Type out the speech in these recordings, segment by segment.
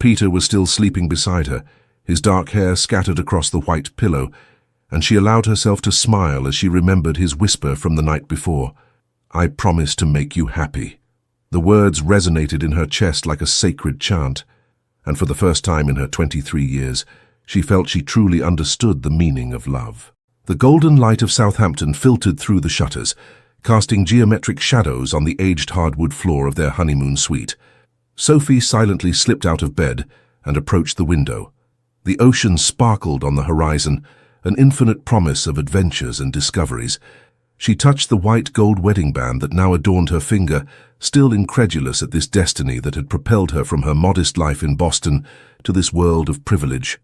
Peter was still sleeping beside her, his dark hair scattered across the white pillow, and she allowed herself to smile as she remembered his whisper from the night before. "I promise to make you happy." The words resonated in her chest like a sacred chant, and for the first time in her 23 years, she felt she truly understood the meaning of love. The golden light of Southampton filtered through the shutters, casting geometric shadows on the aged hardwood floor of their honeymoon suite. Sophie silently slipped out of bed and approached the window. The ocean sparkled on the horizon, an infinite promise of adventures and discoveries. She touched the white gold wedding band that now adorned her finger, still incredulous at this destiny that had propelled her from her modest life in Boston to this world of privilege.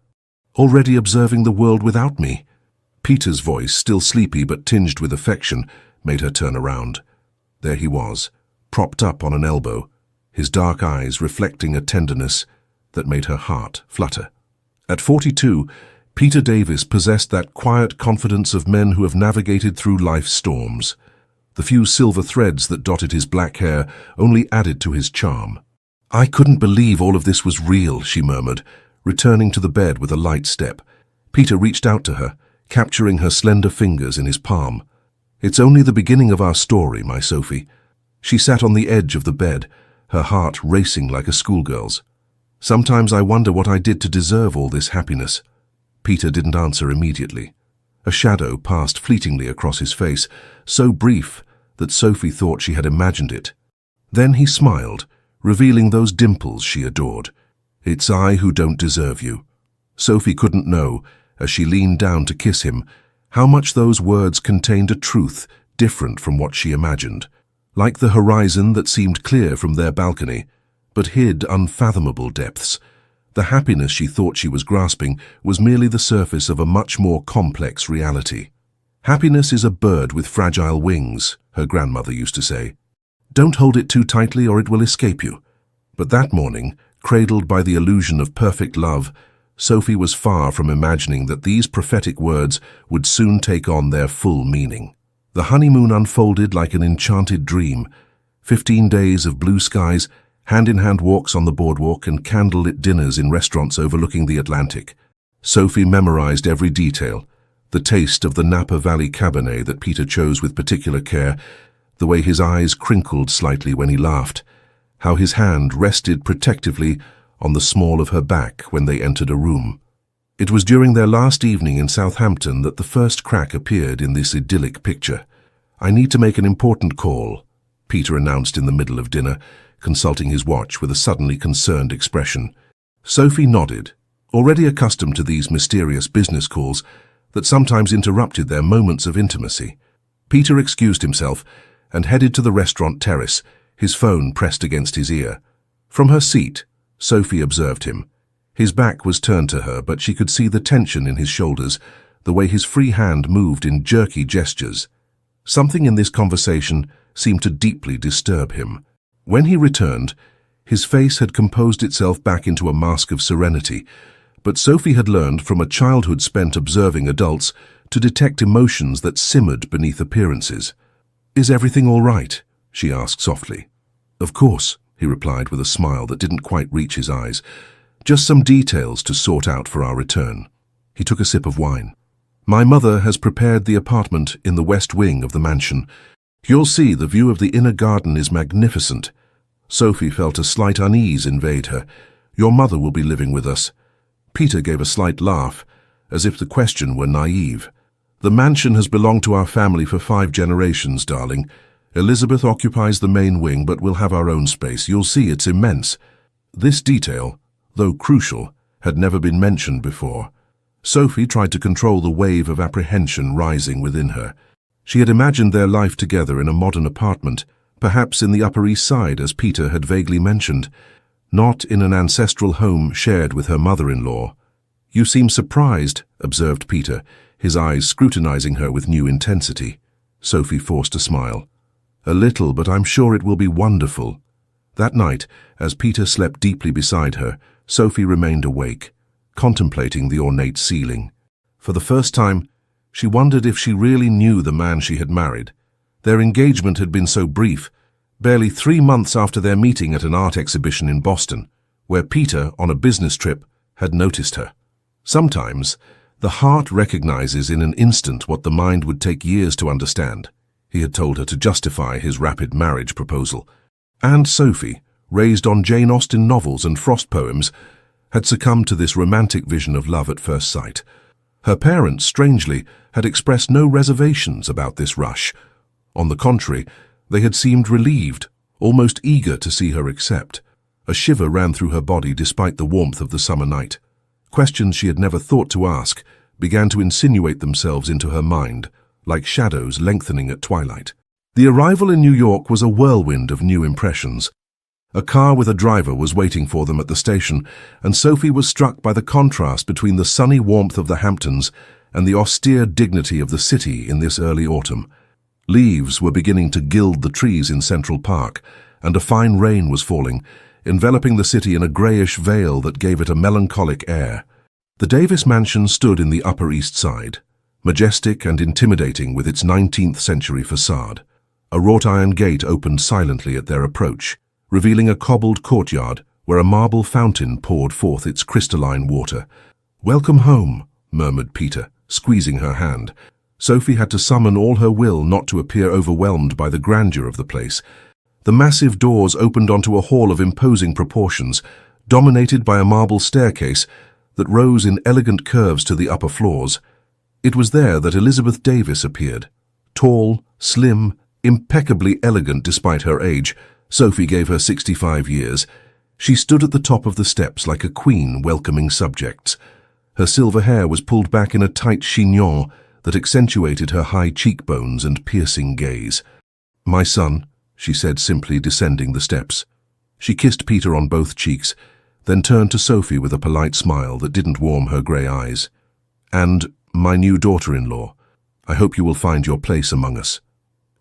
"Already observing the world without me?" Peter's voice, still sleepy but tinged with affection, made her turn around. There he was, propped up on an elbow, his dark eyes reflecting a tenderness that made her heart flutter. At 42, Peter Davis possessed that quiet confidence of men who have navigated through life's storms. The few silver threads that dotted his black hair only added to his charm. "I couldn't believe all of this was real," she murmured, returning to the bed with a light step. Peter reached out to her, capturing her slender fingers in his palm. "It's only the beginning of our story, my Sophie." She sat on the edge of the bed, her heart racing like a schoolgirl's. "Sometimes I wonder what I did to deserve all this happiness." Peter didn't answer immediately. A shadow passed fleetingly across his face, so brief that Sophie thought she had imagined it. Then he smiled, revealing those dimples she adored. "It's I who don't deserve you." Sophie couldn't know, as she leaned down to kiss him, how much those words contained a truth different from what she imagined. Like the horizon that seemed clear from their balcony, but hid unfathomable depths. The happiness she thought she was grasping was merely the surface of a much more complex reality. "Happiness is a bird with fragile wings," her grandmother used to say. "Don't hold it too tightly or it will escape you." But that morning, cradled by the illusion of perfect love, Sophie was far from imagining that these prophetic words would soon take on their full meaning. The honeymoon unfolded like an enchanted dream. 15 days of blue skies, hand-in-hand walks on the boardwalk, and candlelit dinners in restaurants overlooking the Atlantic. Sophie memorized every detail, the taste of the Napa Valley Cabernet that Peter chose with particular care, the way his eyes crinkled slightly when he laughed, how his hand rested protectively on the small of her back when they entered a room. It was during their last evening in Southampton that the first crack appeared in this idyllic picture. "I need to make an important call," Peter announced in the middle of dinner, consulting his watch with a suddenly concerned expression. Sophie nodded, already accustomed to these mysterious business calls that sometimes interrupted their moments of intimacy. Peter excused himself and headed to the restaurant terrace, his phone pressed against his ear. From her seat, Sophie observed him. His back was turned to her, but she could see the tension in his shoulders, the way his free hand moved in jerky gestures. Something in this conversation seemed to deeply disturb him. When he returned, his face had composed itself back into a mask of serenity, but Sophie had learned from a childhood spent observing adults to detect emotions that simmered beneath appearances. "Is everything all right?" she asked softly. "Of course," he replied with a smile that didn't quite reach his eyes. "Just some details to sort out for our return." He took a sip of wine. "My mother has prepared the apartment in the west wing of the mansion. You'll see the view of the inner garden is magnificent." Sophie felt a slight unease invade her. "Your mother will be living with us." Peter gave a slight laugh, as if the question were naive. "The mansion has belonged to our family for 5 generations, darling. Elizabeth occupies the main wing, but we'll have our own space. You'll see it's immense." This detail, though crucial, had never been mentioned before. Sophie tried to control the wave of apprehension rising within her. She had imagined their life together in a modern apartment, perhaps in the Upper East Side, as Peter had vaguely mentioned, not in an ancestral home shared with her mother-in-law. "You seem surprised," observed Peter, his eyes scrutinizing her with new intensity. Sophie forced a smile. "A little, but I'm sure it will be wonderful." That night, as Peter slept deeply beside her, Sophie remained awake, contemplating the ornate ceiling. For the first time, she wondered if she really knew the man she had married. Their engagement had been so brief, barely 3 months after their meeting at an art exhibition in Boston. where Peter, on a business trip, had noticed her. Sometimes, the heart recognizes in an instant what the mind would take years to understand. He had told her to justify his rapid marriage proposal. And Sophie, raised on Jane Austen novels and Frost poems, had succumbed to this romantic vision of love at first sight. Her parents, strangely, had expressed no reservations about this rush. On the contrary, they had seemed relieved, almost eager to see her accept. A shiver ran through her body despite the warmth of the summer night. Questions she had never thought to ask began to insinuate themselves into her mind, like shadows lengthening at twilight. The arrival in New York was a whirlwind of new impressions. A car with a driver was waiting for them at the station, and Sophie was struck by the contrast between the sunny warmth of the Hamptons and the austere dignity of the city in this early autumn. Leaves were beginning to gild the trees in Central Park, and a fine rain was falling, enveloping the city in a greyish veil that gave it a melancholic air. The Davis mansion stood in the Upper East Side, majestic and intimidating with its 19th-century facade. A wrought-iron gate opened silently at their approach, revealing a cobbled courtyard where a marble fountain poured forth its crystalline water. "Welcome home," murmured Peter, squeezing her hand. Sophie had to summon all her will not to appear overwhelmed by the grandeur of the place. The massive doors opened onto a hall of imposing proportions, dominated by a marble staircase that rose in elegant curves to the upper floors. It was there that Elizabeth Davis appeared. Tall, slim, impeccably elegant despite her age. Sophie gave her 65 years. She stood at the top of the steps like a queen welcoming subjects. Her silver hair was pulled back in a tight chignon that accentuated her high cheekbones and piercing gaze. "My son," she said simply, descending the steps. She kissed Peter on both cheeks, then turned to Sophie with a polite smile that didn't warm her grey eyes. "And my new daughter-in-law, I hope you will find your place among us."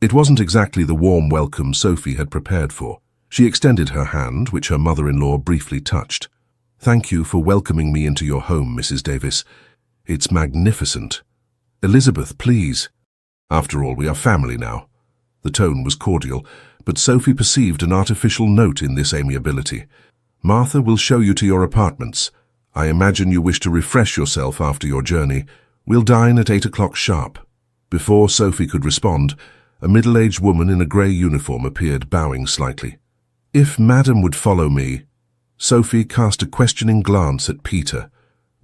It wasn't exactly the warm welcome Sophie had prepared for. She extended her hand, which her mother-in-law briefly touched. "Thank you for welcoming me into your home, Mrs. Davis. It's magnificent. Elizabeth, please. After all, we are family now." The tone was cordial, but Sophie perceived an artificial note in this amiability. "Martha will show you to your apartments. I imagine you wish to refresh yourself after your journey. We'll dine at 8 o'clock sharp." Before Sophie could respond, a middle-aged woman in a grey uniform appeared, bowing slightly. "If Madam would follow me." Sophie cast a questioning glance at Peter,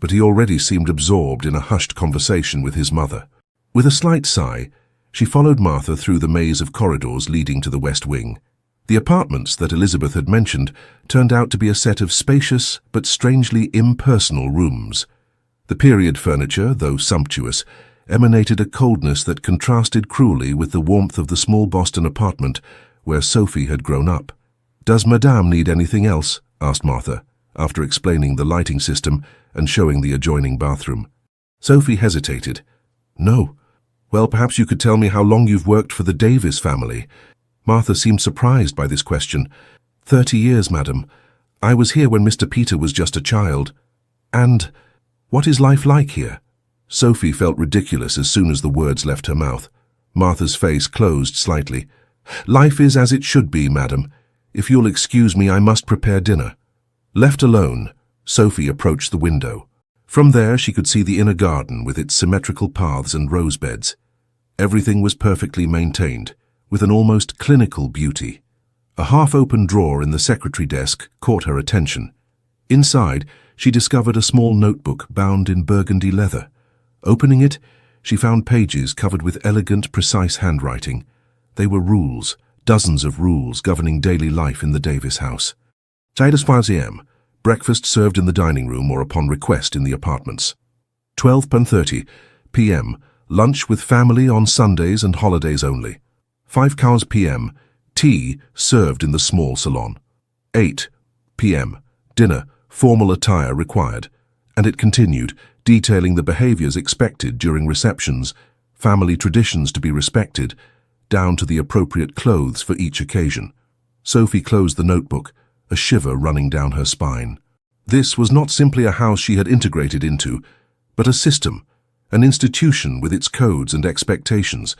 but he already seemed absorbed in a hushed conversation with his mother. With a slight sigh, she followed Martha through the maze of corridors leading to the West Wing. The apartments that Elizabeth had mentioned turned out to be a set of spacious but strangely impersonal rooms. The period furniture, though sumptuous, emanated a coldness that contrasted cruelly with the warmth of the small Boston apartment where Sophie had grown up. "Does Madame need anything else?" asked Martha, after explaining the lighting system and showing the adjoining bathroom. Sophie hesitated. "No." "Well, perhaps you could tell me how long you've worked for the Davis family." Martha seemed surprised by this question. 30 years, madam. I was here when Mr. Peter was just a child." "And what is life like here?" Sophie felt ridiculous as soon as the words left her mouth. Martha's face closed slightly. "Life is as it should be, madam. If you'll excuse me, I must prepare dinner." Left alone, Sophie approached the window. From there she could see the inner garden with its symmetrical paths and rose beds. Everything was perfectly maintained, with an almost clinical beauty. A half-open drawer in the secretary desk caught her attention. Inside, she discovered a small notebook bound in burgundy leather. Opening it, she found pages covered with elegant, precise handwriting. They were rules, dozens of rules governing daily life in the Davis house. Titus 5 breakfast served in the dining room or upon request in the apartments. 12:30 p.m., lunch with family on Sundays and holidays only. 5 p.m., tea served in the small salon. 8 p.m., dinner, formal attire required. And it continued, detailing the behaviors expected during receptions, family traditions to be respected, down to the appropriate clothes for each occasion. Sophie closed the notebook, a shiver running down her spine. This was not simply a house she had integrated into, but a system, an institution with its codes and expectations.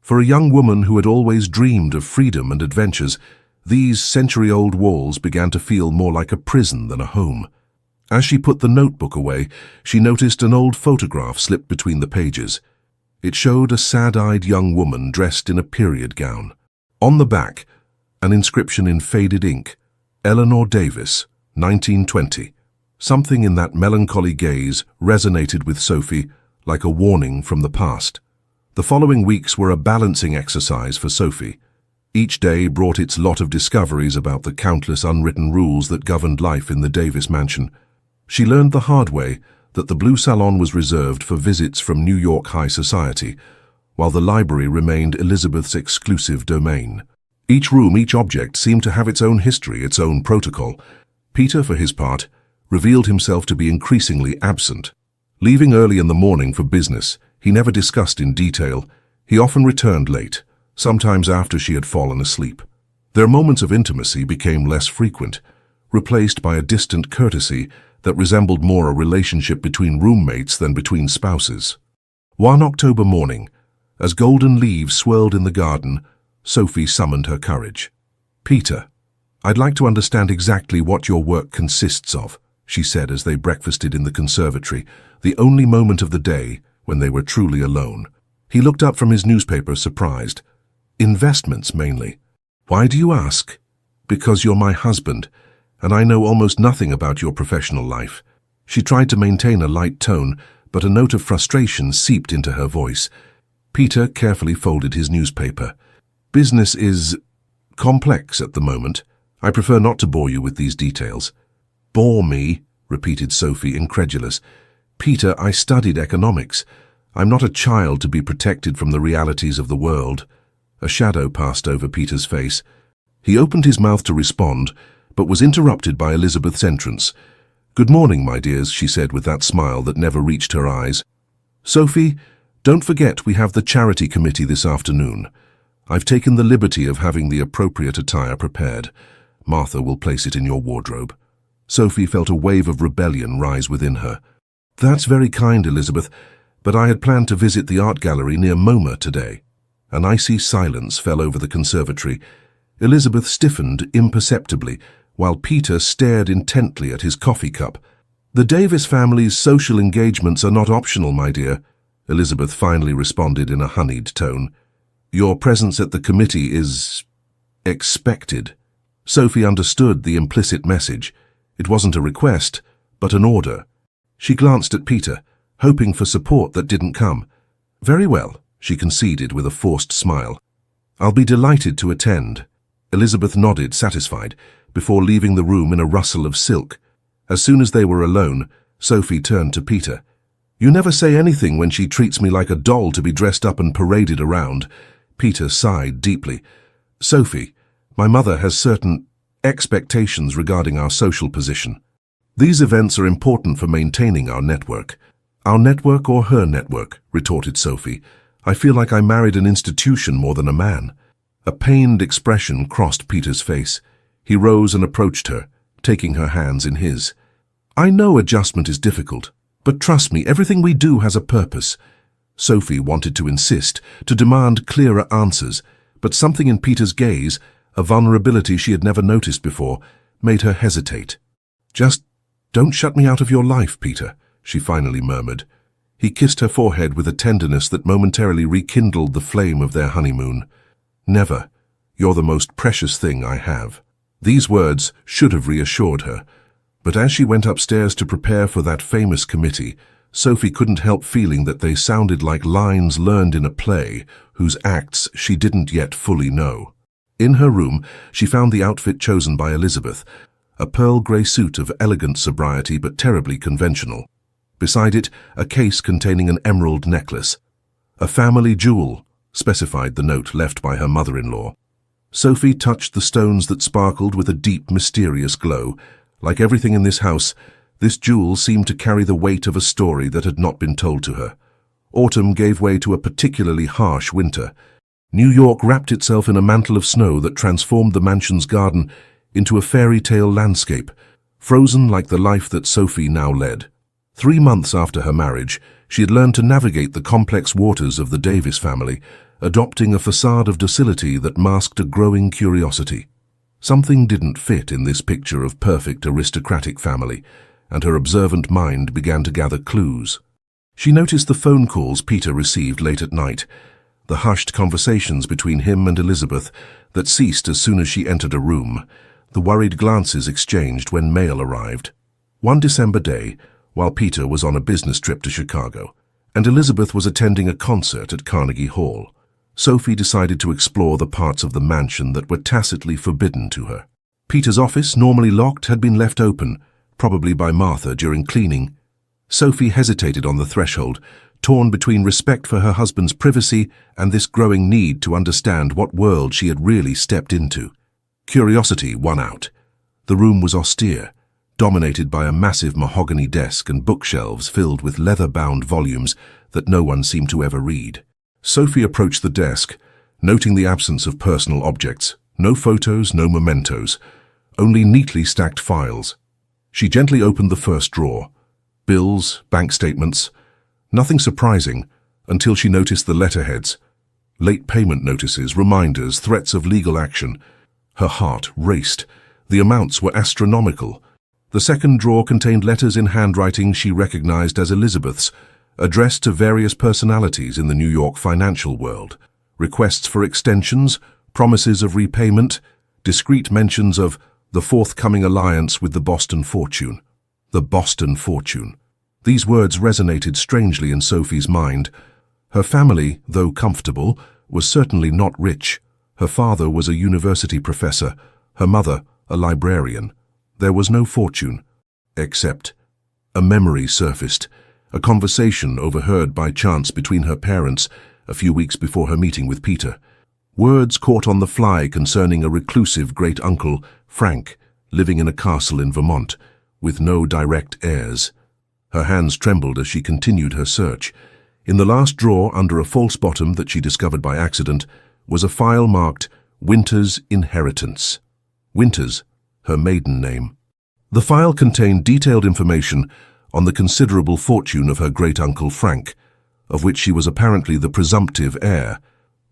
For a young woman who had always dreamed of freedom and adventures, These century-old walls began to feel more like a prison than a home. As she put the notebook away, she noticed an old photograph slipped between the pages. It showed a sad-eyed young woman dressed in a period gown. On the back, an inscription in faded ink, Eleanor Davis, 1920. Something in that melancholy gaze resonated with Sophie like a warning from the past. The following weeks were a balancing exercise for Sophie. Each day brought its lot of discoveries about the countless unwritten rules that governed life in the Davis mansion. She learned the hard way that the Blue Salon was reserved for visits from New York high society, while the library remained Elizabeth's exclusive domain. Each room, each object seemed to have its own history, its own protocol. Peter, for his part, revealed himself to be increasingly absent. Leaving early in the morning for business, he never discussed in detail. He often returned late, sometimes after she had fallen asleep. Their moments of intimacy became less frequent, replaced by a distant courtesy that resembled more a relationship between roommates than between spouses. One October morning, as golden leaves swirled in the garden, Sophie summoned her courage. "Peter, I'd like to understand exactly what your work consists of," she said as they breakfasted in the conservatory, the only moment of the day when they were truly alone. He looked up from his newspaper, surprised. "Investments, mainly." "Why do you ask?" "Because you're my husband, and I know almost nothing about your professional life." She tried to maintain a light tone, but a note of frustration seeped into her voice. Peter carefully folded his newspaper. "Business is complex at the moment. I prefer not to bore you with these details." "Bore me?" repeated Sophie, incredulous. "Peter, I studied economics. I'm not a child to be protected from the realities of the world." A shadow passed over Peter's face. He opened his mouth to respond, but was interrupted by Elizabeth's entrance. "Good morning, my dears," she said with that smile that never reached her eyes. "Sophie, don't forget we have the charity committee this afternoon. I've taken the liberty of having the appropriate attire prepared. Martha will place it in your wardrobe." Sophie felt a wave of rebellion rise within her. "That's very kind, Elizabeth, but I had planned to visit the art gallery near MoMA today." An icy silence fell over the conservatory. Elizabeth stiffened imperceptibly, while Peter stared intently at his coffee cup. "The Davis family's social engagements are not optional, my dear," Elizabeth finally responded in a honeyed tone. "Your presence at the committee is expected." Sophie understood the implicit message. It wasn't a request, but an order. She glanced at Peter, hoping for support that didn't come. "Very well," she conceded with a forced smile. "I'll be delighted to attend." Elizabeth nodded, satisfied, before leaving the room in a rustle of silk. As soon as they were alone, Sophie turned to Peter. "You never say anything when she treats me like a doll to be dressed up and paraded around." Peter sighed deeply. "Sophie, my mother has certain expectations regarding our social position. These events are important for maintaining our network." "Our network or her network?" retorted Sophie. "I feel like I married an institution more than a man." A pained expression crossed Peter's face. He rose and approached her, taking her hands in his. "I know adjustment is difficult, but trust me, everything we do has a purpose." Sophie wanted to insist, to demand clearer answers, but something in Peter's gaze, a vulnerability she had never noticed before, made her hesitate. "Just don't shut me out of your life, Peter," she finally murmured. He kissed her forehead with a tenderness that momentarily rekindled the flame of their honeymoon. "Never. You're the most precious thing I have." These words should have reassured her, but as she went upstairs to prepare for that famous committee, Sophie couldn't help feeling that they sounded like lines learned in a play whose acts she didn't yet fully know. In her room, she found the outfit chosen by Elizabeth, a pearl grey suit of elegant sobriety but terribly conventional. Beside it, a case containing an emerald necklace. "A family jewel," specified the note left by her mother-in-law. Sophie touched the stones that sparkled with a deep, mysterious glow. Like everything in this house, this jewel seemed to carry the weight of a story that had not been told to her. Autumn gave way to a particularly harsh winter. New York wrapped itself in a mantle of snow that transformed the mansion's garden into a fairy tale landscape, frozen like the life that Sophie now led. 3 months after her marriage, she had learned to navigate the complex waters of the Davis family, adopting a facade of docility that masked a growing curiosity. Something didn't fit in this picture of perfect aristocratic family, and her observant mind began to gather clues. She noticed the phone calls Peter received late at night, the hushed conversations between him and Elizabeth that ceased as soon as she entered a room, the worried glances exchanged when mail arrived. One December day, while Peter was on a business trip to Chicago, and Elizabeth was attending a concert at Carnegie Hall, Sophie decided to explore the parts of the mansion that were tacitly forbidden to her. Peter's office, normally locked, had been left open, probably by Martha during cleaning. Sophie hesitated on the threshold, torn between respect for her husband's privacy and this growing need to understand what world she had really stepped into. Curiosity won out. The room was austere, dominated by a massive mahogany desk and bookshelves filled with leather-bound volumes that no one seemed to ever read. Sophie approached the desk, noting the absence of personal objects. No photos, no mementos, only neatly stacked files. She gently opened the first drawer. Bills, bank statements. Nothing surprising until she noticed the letterheads. Late payment notices, reminders, threats of legal action. Her heart raced. The amounts were astronomical. The second drawer contained letters in handwriting she recognized as Elizabeth's, addressed to various personalities in the New York financial world. Requests for extensions, promises of repayment, discreet mentions of the forthcoming alliance with the Boston fortune. The Boston fortune. These words resonated strangely in Sophie's mind. Her family, though comfortable, was certainly not rich. Her father was a university professor, her mother a librarian. There was no fortune, except a memory surfaced, a conversation overheard by chance between her parents a few weeks before her meeting with Peter. Words caught on the fly concerning a reclusive great-uncle, Frank, living in a castle in Vermont, with no direct heirs. Her hands trembled as she continued her search. In the last drawer, under a false bottom that she discovered by accident, was a file marked Winter's Inheritance. Winters, her maiden name. The file contained detailed information on the considerable fortune of her great-uncle Frank, of which she was apparently the presumptive heir,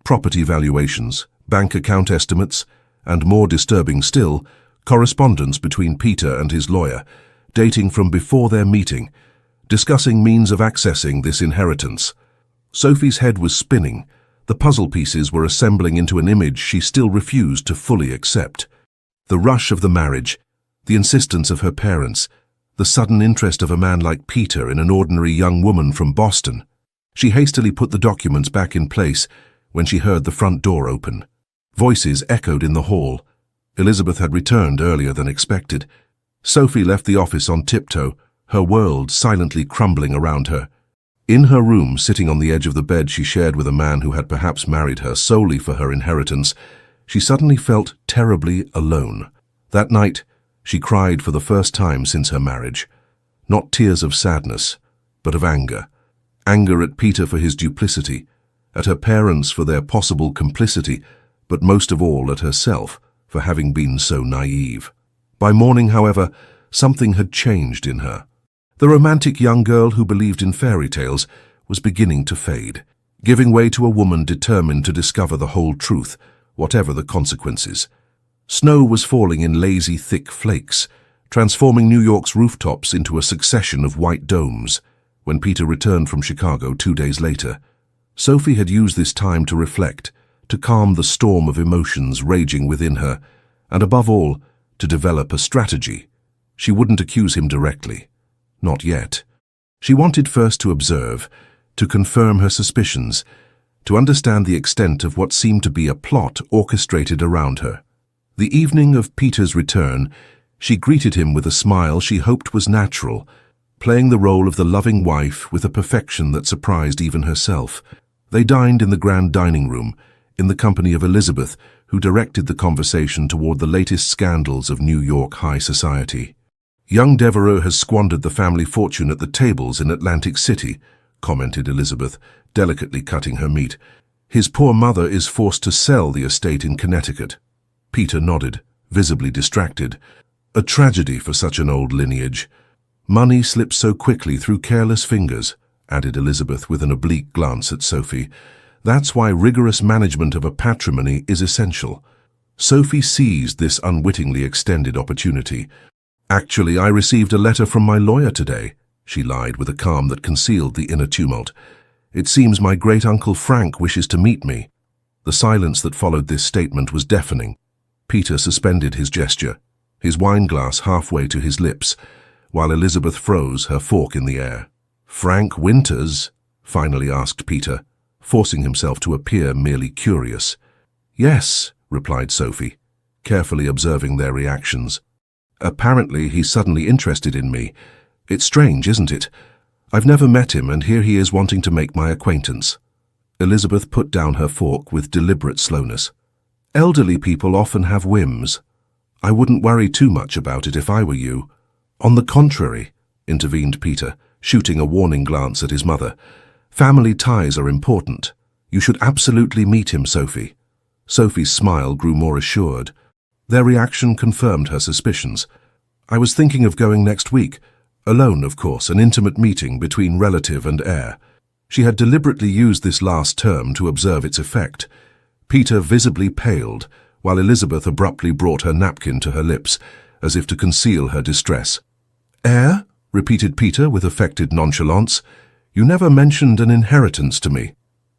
property valuations, bank account estimates, and more disturbing still, correspondence between Peter and his lawyer, dating from before their meeting, discussing means of accessing this inheritance. Sophie's head was spinning. The puzzle pieces were assembling into an image she still refused to fully accept. The rush of the marriage, the insistence of her parents, the sudden interest of a man like Peter in an ordinary young woman from Boston. She hastily put the documents back in place when she heard the front door open. Voices echoed in the hall. Elizabeth had returned earlier than expected. Sophie left the office on tiptoe, her world silently crumbling around her. In her room, sitting on the edge of the bed she shared with a man who had perhaps married her solely for her inheritance, she suddenly felt terribly alone. That night, she cried for the first time since her marriage. Not tears of sadness, but of anger. Anger at Peter for his duplicity, at her parents for their possible complicity, but most of all at herself for having been so naive. By morning, however, something had changed in her. The romantic young girl who believed in fairy tales was beginning to fade, giving way to a woman determined to discover the whole truth, whatever the consequences. Snow was falling in lazy, thick flakes, transforming New York's rooftops into a succession of white domes. When Peter returned from Chicago 2 days later, Sophie had used this time to reflect, to calm the storm of emotions raging within her, and above all, to develop a strategy. She wouldn't accuse him directly. Not yet. She wanted first to observe, to confirm her suspicions, to understand the extent of what seemed to be a plot orchestrated around her. The evening of Peter's return, she greeted him with a smile she hoped was natural, playing the role of the loving wife with a perfection that surprised even herself. They dined in the grand dining room, in the company of Elizabeth, who directed the conversation toward the latest scandals of New York high society. "Young Devereux has squandered the family fortune at the tables in Atlantic City," commented Elizabeth, delicately cutting her meat. "His poor mother is forced to sell the estate in Connecticut." Peter nodded, visibly distracted. A tragedy for such an old lineage. "Money slips so quickly through careless fingers," added Elizabeth with an oblique glance at Sophie. "That's why rigorous management of a patrimony is essential." Sophie seized this unwittingly extended opportunity. "Actually, I received a letter from my lawyer today," she lied with a calm that concealed the inner tumult. "It seems my great-uncle Frank wishes to meet me." The silence that followed this statement was deafening. Peter suspended his gesture, his wineglass halfway to his lips, while Elizabeth froze, her fork in the air. "Frank Winters?" finally asked Peter, forcing himself to appear merely curious. "Yes," replied Sophie, carefully observing their reactions. "Apparently he's suddenly interested in me. It's strange, isn't it? I've never met him, and here he is wanting to make my acquaintance." Elizabeth put down her fork with deliberate slowness. "Elderly people often have whims. I wouldn't worry too much about it if I were you." "On the contrary," intervened Peter, shooting a warning glance at his mother. "Family ties are important. You should absolutely meet him, Sophie." Sophie's smile grew more assured. Their reaction confirmed her suspicions. "I was thinking of going next week. Alone, of course, an intimate meeting between relative and heir." She had deliberately used this last term to observe its effect. Peter visibly paled, while Elizabeth abruptly brought her napkin to her lips, as if to conceal her distress. "Heir?" repeated Peter with affected nonchalance. "You never mentioned an inheritance to me."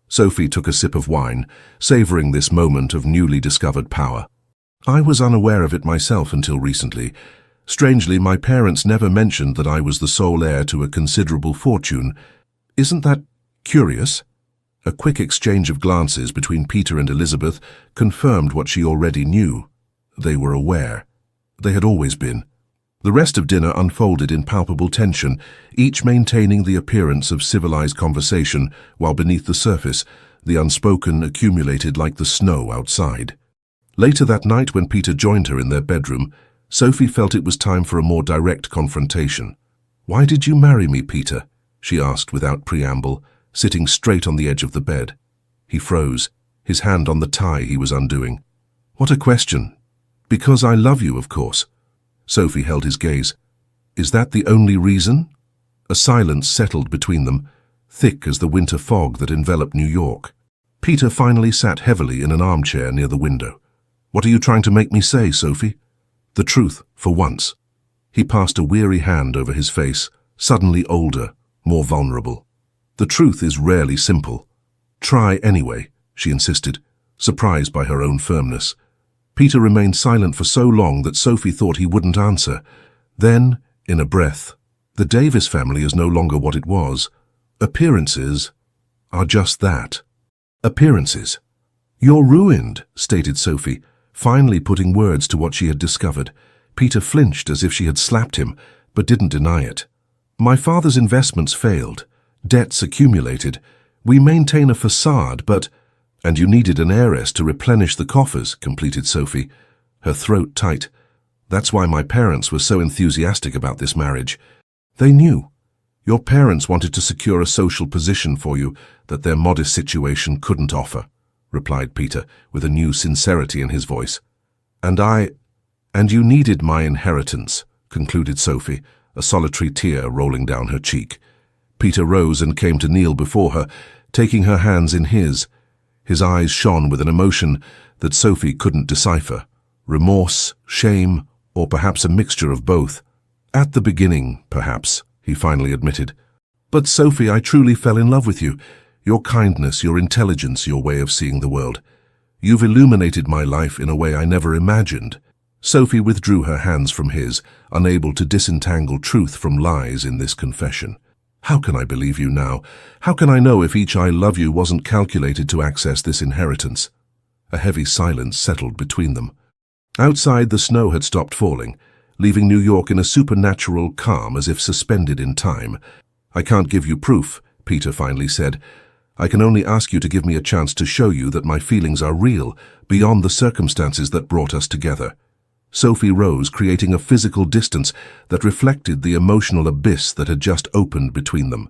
Sophie took a sip of wine, savouring this moment of newly discovered power. "I was unaware of it myself until recently. Strangely, my parents never mentioned that I was the sole heir to a considerable fortune. Isn't that curious?" A quick exchange of glances between Peter and Elizabeth confirmed what she already knew. They were aware. They had always been. The rest of dinner unfolded in palpable tension, each maintaining the appearance of civilized conversation, while beneath the surface, the unspoken accumulated like the snow outside. Later that night, when Peter joined her in their bedroom, Sophie felt it was time for a more direct confrontation. "Why did you marry me, Peter?" she asked without preamble, sitting straight on the edge of the bed. He froze, his hand on the tie he was undoing. "What a question. Because I love you, of course." Sophie held his gaze. "Is that the only reason?" A silence settled between them, thick as the winter fog that enveloped New York. Peter finally sat heavily in an armchair near the window. "What are you trying to make me say, Sophie?" "The truth, for once." He passed a weary hand over his face, suddenly older, more vulnerable. "The truth is rarely simple." "Try anyway," she insisted, surprised by her own firmness. Peter remained silent for so long that Sophie thought he wouldn't answer. Then, in a breath, "The Davis family is no longer what it was. Appearances are just that. Appearances." "You're ruined," stated Sophie, finally putting words to what she had discovered. Peter flinched as if she had slapped him, but didn't deny it. "My father's investments failed. Debts accumulated. We maintain a facade, but—" "And you needed an heiress to replenish the coffers," completed Sophie, her throat tight. "That's why my parents were so enthusiastic about this marriage. They knew. Your parents wanted to secure a social position for you that their modest situation couldn't offer," replied Peter, with a new sincerity in his voice. And you needed my inheritance," concluded Sophie, a solitary tear rolling down her cheek. Peter rose and came to kneel before her, taking her hands in his. His eyes shone with an emotion that Sophie couldn't decipher. Remorse, shame, or perhaps a mixture of both. "At the beginning, perhaps," he finally admitted. "But Sophie, I truly fell in love with you. Your kindness, your intelligence, your way of seeing the world. You've illuminated my life in a way I never imagined." Sophie withdrew her hands from his, unable to disentangle truth from lies in this confession. "How can I believe you now? How can I know if each I love you wasn't calculated to access this inheritance?" A heavy silence settled between them. Outside, the snow had stopped falling, leaving New York in a supernatural calm as if suspended in time. "I can't give you proof," Peter finally said. "I can only ask you to give me a chance to show you that my feelings are real, beyond the circumstances that brought us together." Sophie rose, creating a physical distance that reflected the emotional abyss that had just opened between them.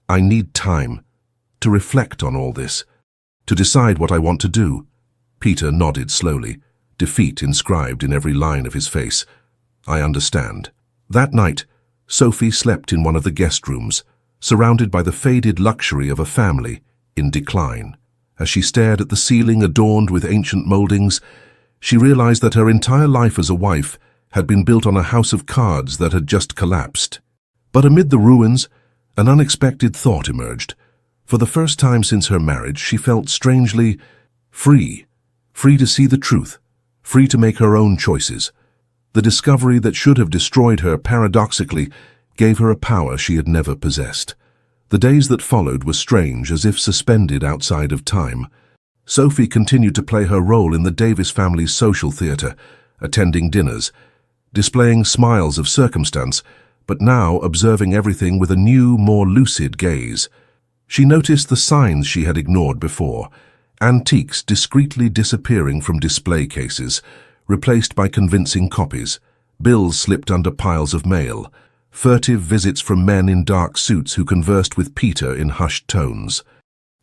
"I need time to reflect on all this, to decide what I want to do." Peter nodded slowly, defeat inscribed in every line of his face. "I understand." That night, Sophie slept in one of the guest rooms, surrounded by the faded luxury of a family in decline. As she stared at the ceiling adorned with ancient moldings, She realized that her entire life as a wife had been built on a house of cards that had just collapsed. But amid the ruins, an unexpected thought emerged. For the first time since her marriage, she felt strangely free. Free to see the truth, free to make her own choices. The discovery that should have destroyed her paradoxically gave her a power she had never possessed. The days that followed were strange, as if suspended outside of time. Sophie continued to play her role in the Davis family's social theater, attending dinners, displaying smiles of circumstance, but now observing everything with a new, more lucid gaze. She noticed the signs she had ignored before, antiques discreetly disappearing from display cases, replaced by convincing copies, bills slipped under piles of mail, furtive visits from men in dark suits who conversed with Peter in hushed tones.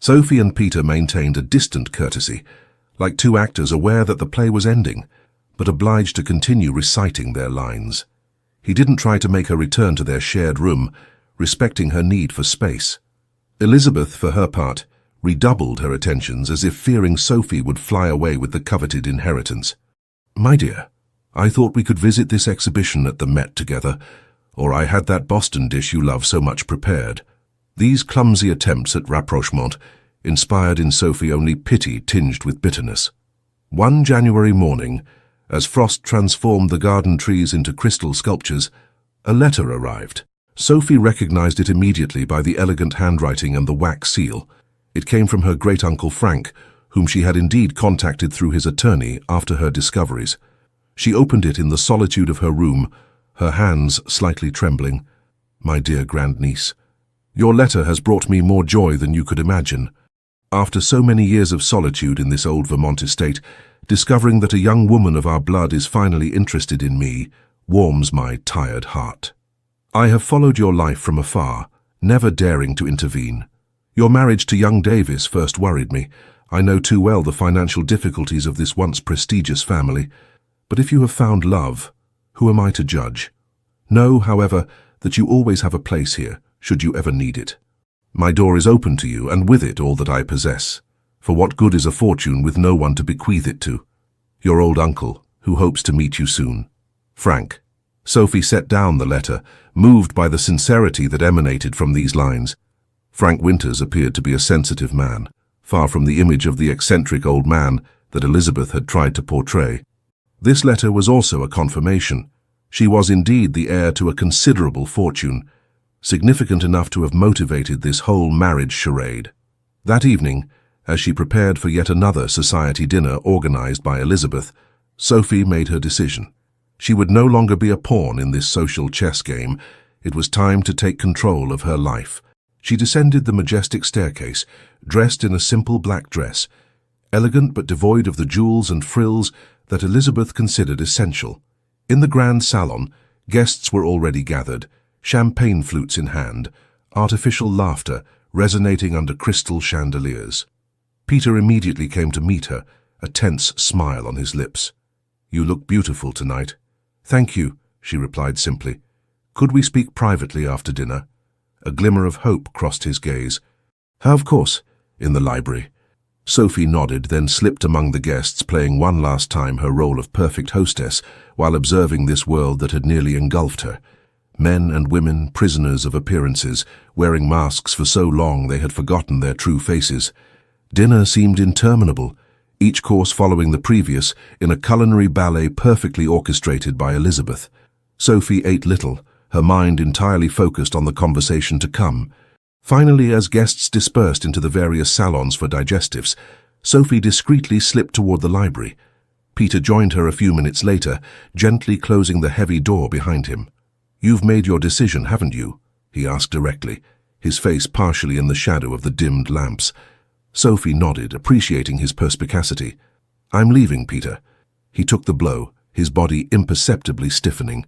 Sophie and Peter maintained a distant courtesy, like two actors aware that the play was ending, but obliged to continue reciting their lines. He didn't try to make her return to their shared room, respecting her need for space. Elizabeth, for her part, redoubled her attentions as if fearing Sophie would fly away with the coveted inheritance. "My dear, I thought we could visit this exhibition at the Met together, or I had that Boston dish you love so much prepared." These clumsy attempts at rapprochement inspired in Sophie only pity tinged with bitterness. One January morning, as frost transformed the garden trees into crystal sculptures, a letter arrived. Sophie recognized it immediately by the elegant handwriting and the wax seal. It came from her great-uncle Frank, whom she had indeed contacted through his attorney after her discoveries. She opened it in the solitude of her room, her hands slightly trembling. "My dear grandniece, your letter has brought me more joy than you could imagine. After so many years of solitude in this old Vermont estate, discovering that a young woman of our blood is finally interested in me warms my tired heart. I have followed your life from afar, never daring to intervene. Your marriage to young Davis first worried me. I know too well the financial difficulties of this once prestigious family. But if you have found love, who am I to judge? Know, however, that you always have a place here, should you ever need it. My door is open to you, and with it all that I possess. For what good is a fortune with no one to bequeath it to? Your old uncle, who hopes to meet you soon. Frank." Sophie set down the letter, moved by the sincerity that emanated from these lines. Frank Winters appeared to be a sensitive man, far from the image of the eccentric old man that Elizabeth had tried to portray. This letter was also a confirmation. She was indeed the heir to a considerable fortune, significant enough to have motivated this whole marriage charade. That evening, as she prepared for yet another society dinner organized by Elizabeth, Sophie made her decision. She would no longer be a pawn in this social chess game. It was time to take control of her life. She descended the majestic staircase, dressed in a simple black dress, elegant but devoid of the jewels and frills that Elizabeth considered essential. In the grand salon, guests were already gathered, champagne flutes in hand, artificial laughter resonating under crystal chandeliers. Peter immediately came to meet her, a tense smile on his lips. "You look beautiful tonight." "Thank you," she replied simply. "Could we speak privately after dinner?" A glimmer of hope crossed his gaze. "Of course, in the library." Sophie nodded, then slipped among the guests, playing one last time her role of perfect hostess while observing this world that had nearly engulfed her. Men and women, prisoners of appearances, wearing masks for so long they had forgotten their true faces. Dinner seemed interminable, each course following the previous in a culinary ballet perfectly orchestrated by Elizabeth. Sophie ate little, her mind entirely focused on the conversation to come. Finally, as guests dispersed into the various salons for digestives, Sophie discreetly slipped toward the library. Peter joined her a few minutes later, gently closing the heavy door behind him. "You've made your decision, haven't you?" he asked directly, his face partially in the shadow of the dimmed lamps. Sophie nodded, appreciating his perspicacity. "I'm leaving, Peter." He took the blow, his body imperceptibly stiffening.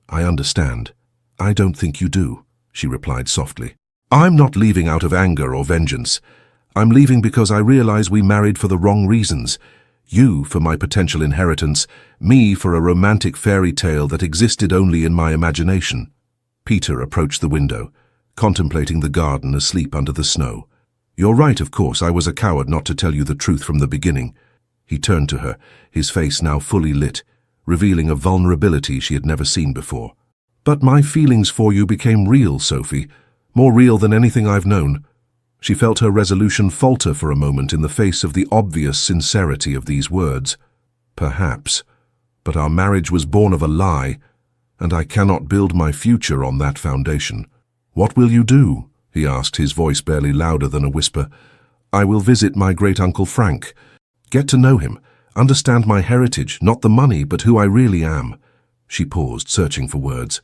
"I understand." "I don't think you do," she replied softly. "I'm not leaving out of anger or vengeance. I'm leaving because I realize we married for the wrong reasons. You for my potential inheritance, me for a romantic fairy tale that existed only in my imagination." Peter approached the window, contemplating the garden asleep under the snow. "You're right, of course. I was a coward not to tell you the truth from the beginning." He turned to her, his face now fully lit, revealing a vulnerability she had never seen before. "But my feelings for you became real, Sophie, more real than anything I've known." She felt her resolution falter for a moment in the face of the obvious sincerity of these words. "Perhaps, but our marriage was born of a lie, and I cannot build my future on that foundation." "What will you do?" he asked, his voice barely louder than a whisper. "I will visit my great-uncle Frank. Get to know him, understand my heritage, not the money, but who I really am." She paused, searching for words.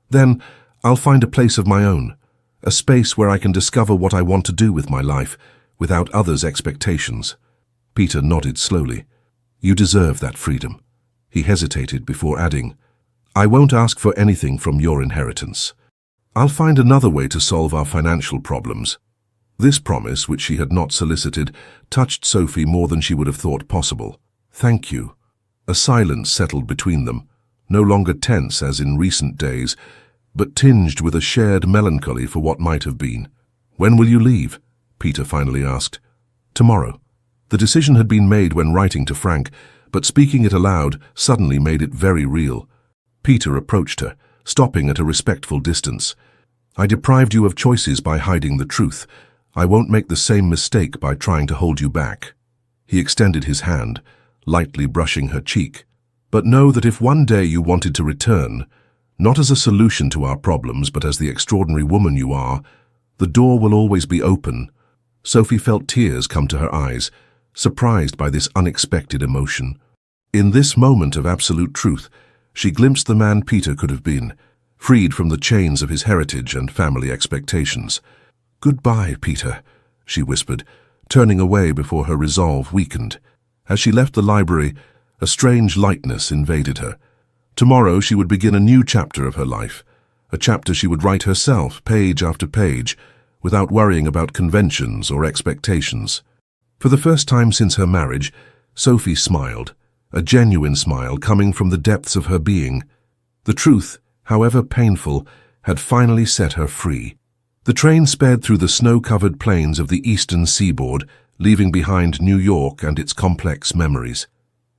"Then I'll find a place of my own, a space where I can discover what I want to do with my life, without others' expectations." Peter nodded slowly. "You deserve that freedom." He hesitated before adding, "I won't ask for anything from your inheritance. I'll find another way to solve our financial problems." This promise, which she had not solicited, touched Sophie more than she would have thought possible. "Thank you." A silence settled between them, no longer tense as in recent days, but tinged with a shared melancholy for what might have been. "When will you leave?" Peter finally asked. "Tomorrow." The decision had been made when writing to Frank, but speaking it aloud suddenly made it very real. Peter approached her, stopping at a respectful distance. "I deprived you of choices by hiding the truth. I won't make the same mistake by trying to hold you back." He extended his hand, lightly brushing her cheek. "But know that if one day you wanted to return, not as a solution to our problems, but as the extraordinary woman you are, the door will always be open." Sophie felt tears come to her eyes, surprised by this unexpected emotion. In this moment of absolute truth, she glimpsed the man Peter could have been, freed from the chains of his heritage and family expectations. "Goodbye, Peter," she whispered, turning away before her resolve weakened. As she left the library, a strange lightness invaded her. Tomorrow she would begin a new chapter of her life, a chapter she would write herself, page after page, without worrying about conventions or expectations. For the first time since her marriage, Sophie smiled, a genuine smile coming from the depths of her being. The truth, however painful, had finally set her free. The train sped through the snow-covered plains of the eastern seaboard, leaving behind New York and its complex memories.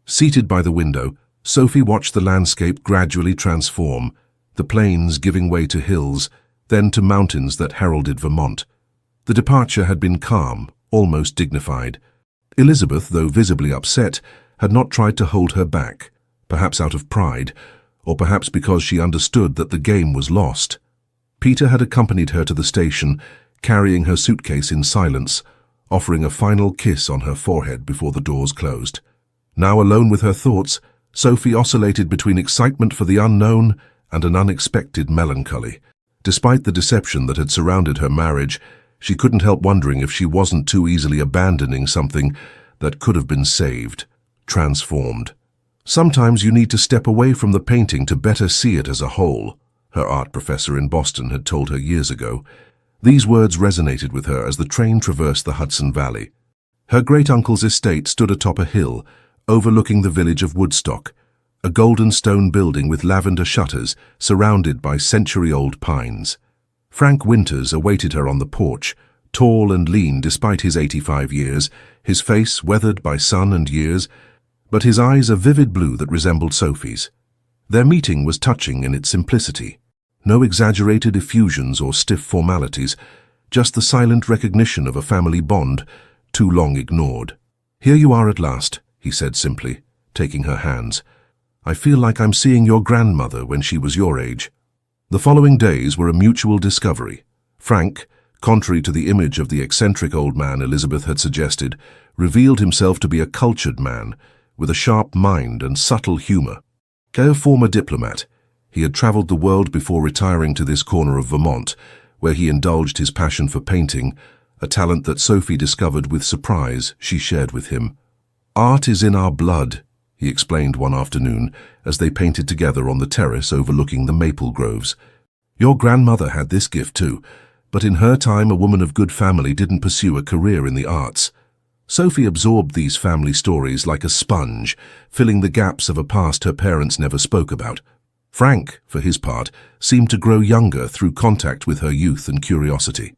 Seated by the window, Sophie watched the landscape gradually transform, the plains giving way to hills, then to mountains that heralded Vermont. The departure had been calm, almost dignified. Elizabeth, though visibly upset, had not tried to hold her back, perhaps out of pride, or perhaps because she understood that the game was lost. Peter had accompanied her to the station, carrying her suitcase in silence, offering a final kiss on her forehead before the doors closed. Now alone with her thoughts, Sophie oscillated between excitement for the unknown and an unexpected melancholy. Despite the deception that had surrounded her marriage, she couldn't help wondering if she wasn't too easily abandoning something that could have been saved, transformed. "Sometimes you need to step away from the painting to better see it as a whole," her art professor in Boston had told her years ago. These words resonated with her as the train traversed the Hudson Valley. Her great-uncle's estate stood atop a hill, overlooking the village of Woodstock, a golden stone building with lavender shutters surrounded by century-old pines. Frank Winters awaited her on the porch, tall and lean despite his 85 years, his face weathered by sun and years, but his eyes a vivid blue that resembled Sophie's. Their meeting was touching in its simplicity. No exaggerated effusions or stiff formalities, just the silent recognition of a family bond too long ignored. "Here you are at last," he said simply, taking her hands. "I feel like I'm seeing your grandmother when she was your age." The following days were a mutual discovery. Frank, contrary to the image of the eccentric old man Elizabeth had suggested, revealed himself to be a cultured man, with a sharp mind and subtle humor. A former diplomat, he had traveled the world before retiring to this corner of Vermont, where he indulged his passion for painting, a talent that Sophie discovered with surprise she shared with him. "Art is in our blood," he explained one afternoon as they painted together on the terrace overlooking the maple groves. "Your grandmother had this gift too, but in her time a woman of good family didn't pursue a career in the arts." Sophie absorbed these family stories like a sponge, filling the gaps of a past her parents never spoke about. Frank, for his part, seemed to grow younger through contact with her youth and curiosity.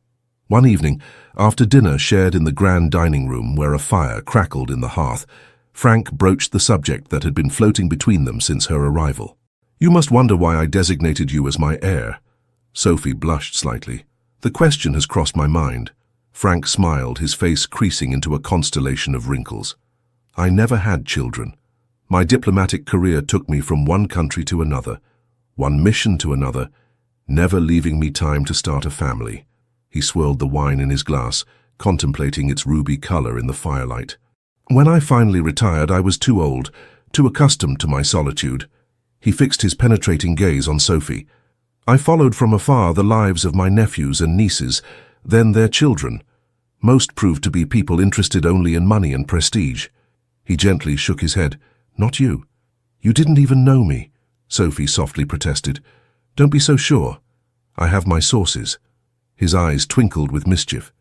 One evening, after dinner shared in the grand dining room where a fire crackled in the hearth, Frank broached the subject that had been floating between them since her arrival. "You must wonder why I designated you as my heir." Sophie blushed slightly. "The question has crossed my mind." Frank smiled, his face creasing into a constellation of wrinkles. "I never had children. My diplomatic career took me from one country to another, one mission to another, never leaving me time to start a family." He swirled the wine in his glass, contemplating its ruby color in the firelight. "When I finally retired, I was too old, too accustomed to my solitude." He fixed his penetrating gaze on Sophie. "I followed from afar the lives of my nephews and nieces, then their children. Most proved to be people interested only in money and prestige." He gently shook his head. "Not you. You didn't even know me," Sophie softly protested. "Don't be so sure. I have my sources." His eyes twinkled with mischief.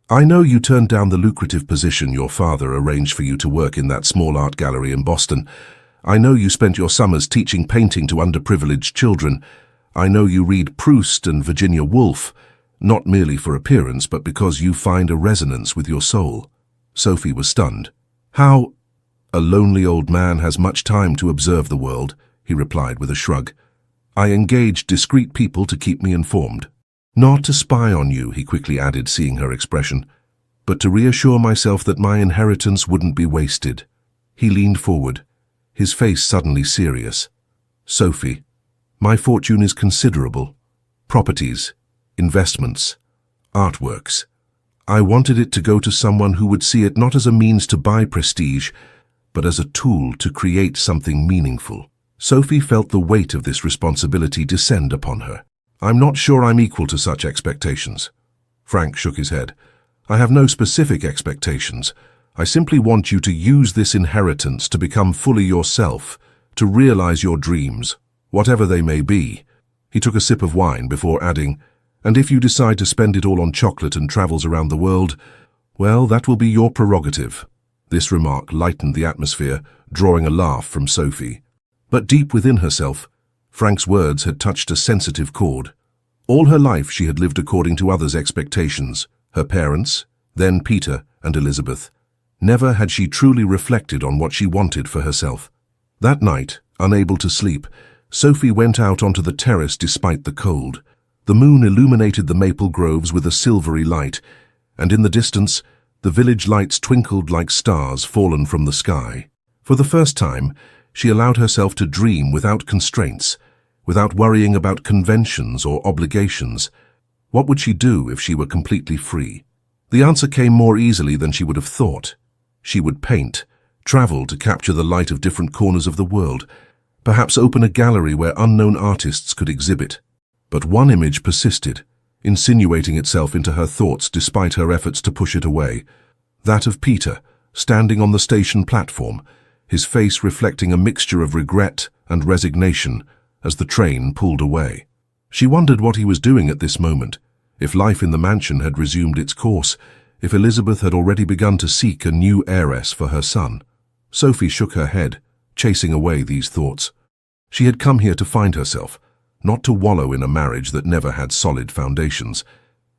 "I know you turned down the lucrative position your father arranged for you to work in that small art gallery in Boston. I know you spent your summers teaching painting to underprivileged children. I know you read Proust and Virginia Woolf, not merely for appearance, but because you find a resonance with your soul." Sophie was stunned. "How?" "A lonely old man has much time to observe the world," he replied with a shrug. "I engage discreet people to keep me informed. Not to spy on you," he quickly added, seeing her expression, "but to reassure myself that my inheritance wouldn't be wasted." He leaned forward, his face suddenly serious. "Sophie, my fortune is considerable. Properties, investments, artworks. I wanted it to go to someone who would see it not as a means to buy prestige, but as a tool to create something meaningful." Sophie felt the weight of this responsibility descend upon her. "I'm not sure I'm equal to such expectations." Frank shook his head. "I have no specific expectations. I simply want you to use this inheritance to become fully yourself, to realize your dreams, whatever they may be." He took a sip of wine before adding, "And if you decide to spend it all on chocolate and travels around the world, well, that will be your prerogative." This remark lightened the atmosphere, drawing a laugh from Sophie. But deep within herself, Frank's words had touched a sensitive chord. All her life she had lived according to others' expectations, her parents, then Peter and Elizabeth. Never had she truly reflected on what she wanted for herself. That night, unable to sleep, Sophie went out onto the terrace despite the cold. The moon illuminated the maple groves with a silvery light, and in the distance, the village lights twinkled like stars fallen from the sky. For the first time, she allowed herself to dream without constraints, without worrying about conventions or obligations. What would she do if she were completely free? The answer came more easily than she would have thought. She would paint, travel to capture the light of different corners of the world, perhaps open a gallery where unknown artists could exhibit. But one image persisted, insinuating itself into her thoughts despite her efforts to push it away. That of Peter, standing on the station platform, his face reflecting a mixture of regret and resignation as the train pulled away. She wondered what he was doing at this moment, if life in the mansion had resumed its course, if Elizabeth had already begun to seek a new heiress for her son. Sophie shook her head, chasing away these thoughts. She had come here to find herself, not to wallow in a marriage that never had solid foundations.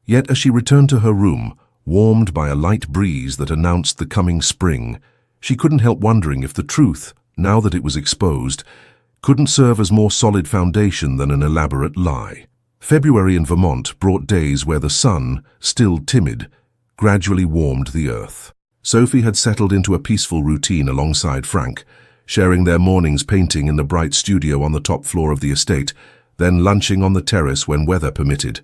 Yet as she returned to her room, warmed by a light breeze that announced the coming spring, she couldn't help wondering if the truth, now that it was exposed, couldn't serve as more solid foundation than an elaborate lie. February in Vermont brought days where the sun, still timid, gradually warmed the earth. Sophie had settled into a peaceful routine alongside Frank, sharing their mornings painting in the bright studio on the top floor of the estate, then lunching on the terrace when weather permitted.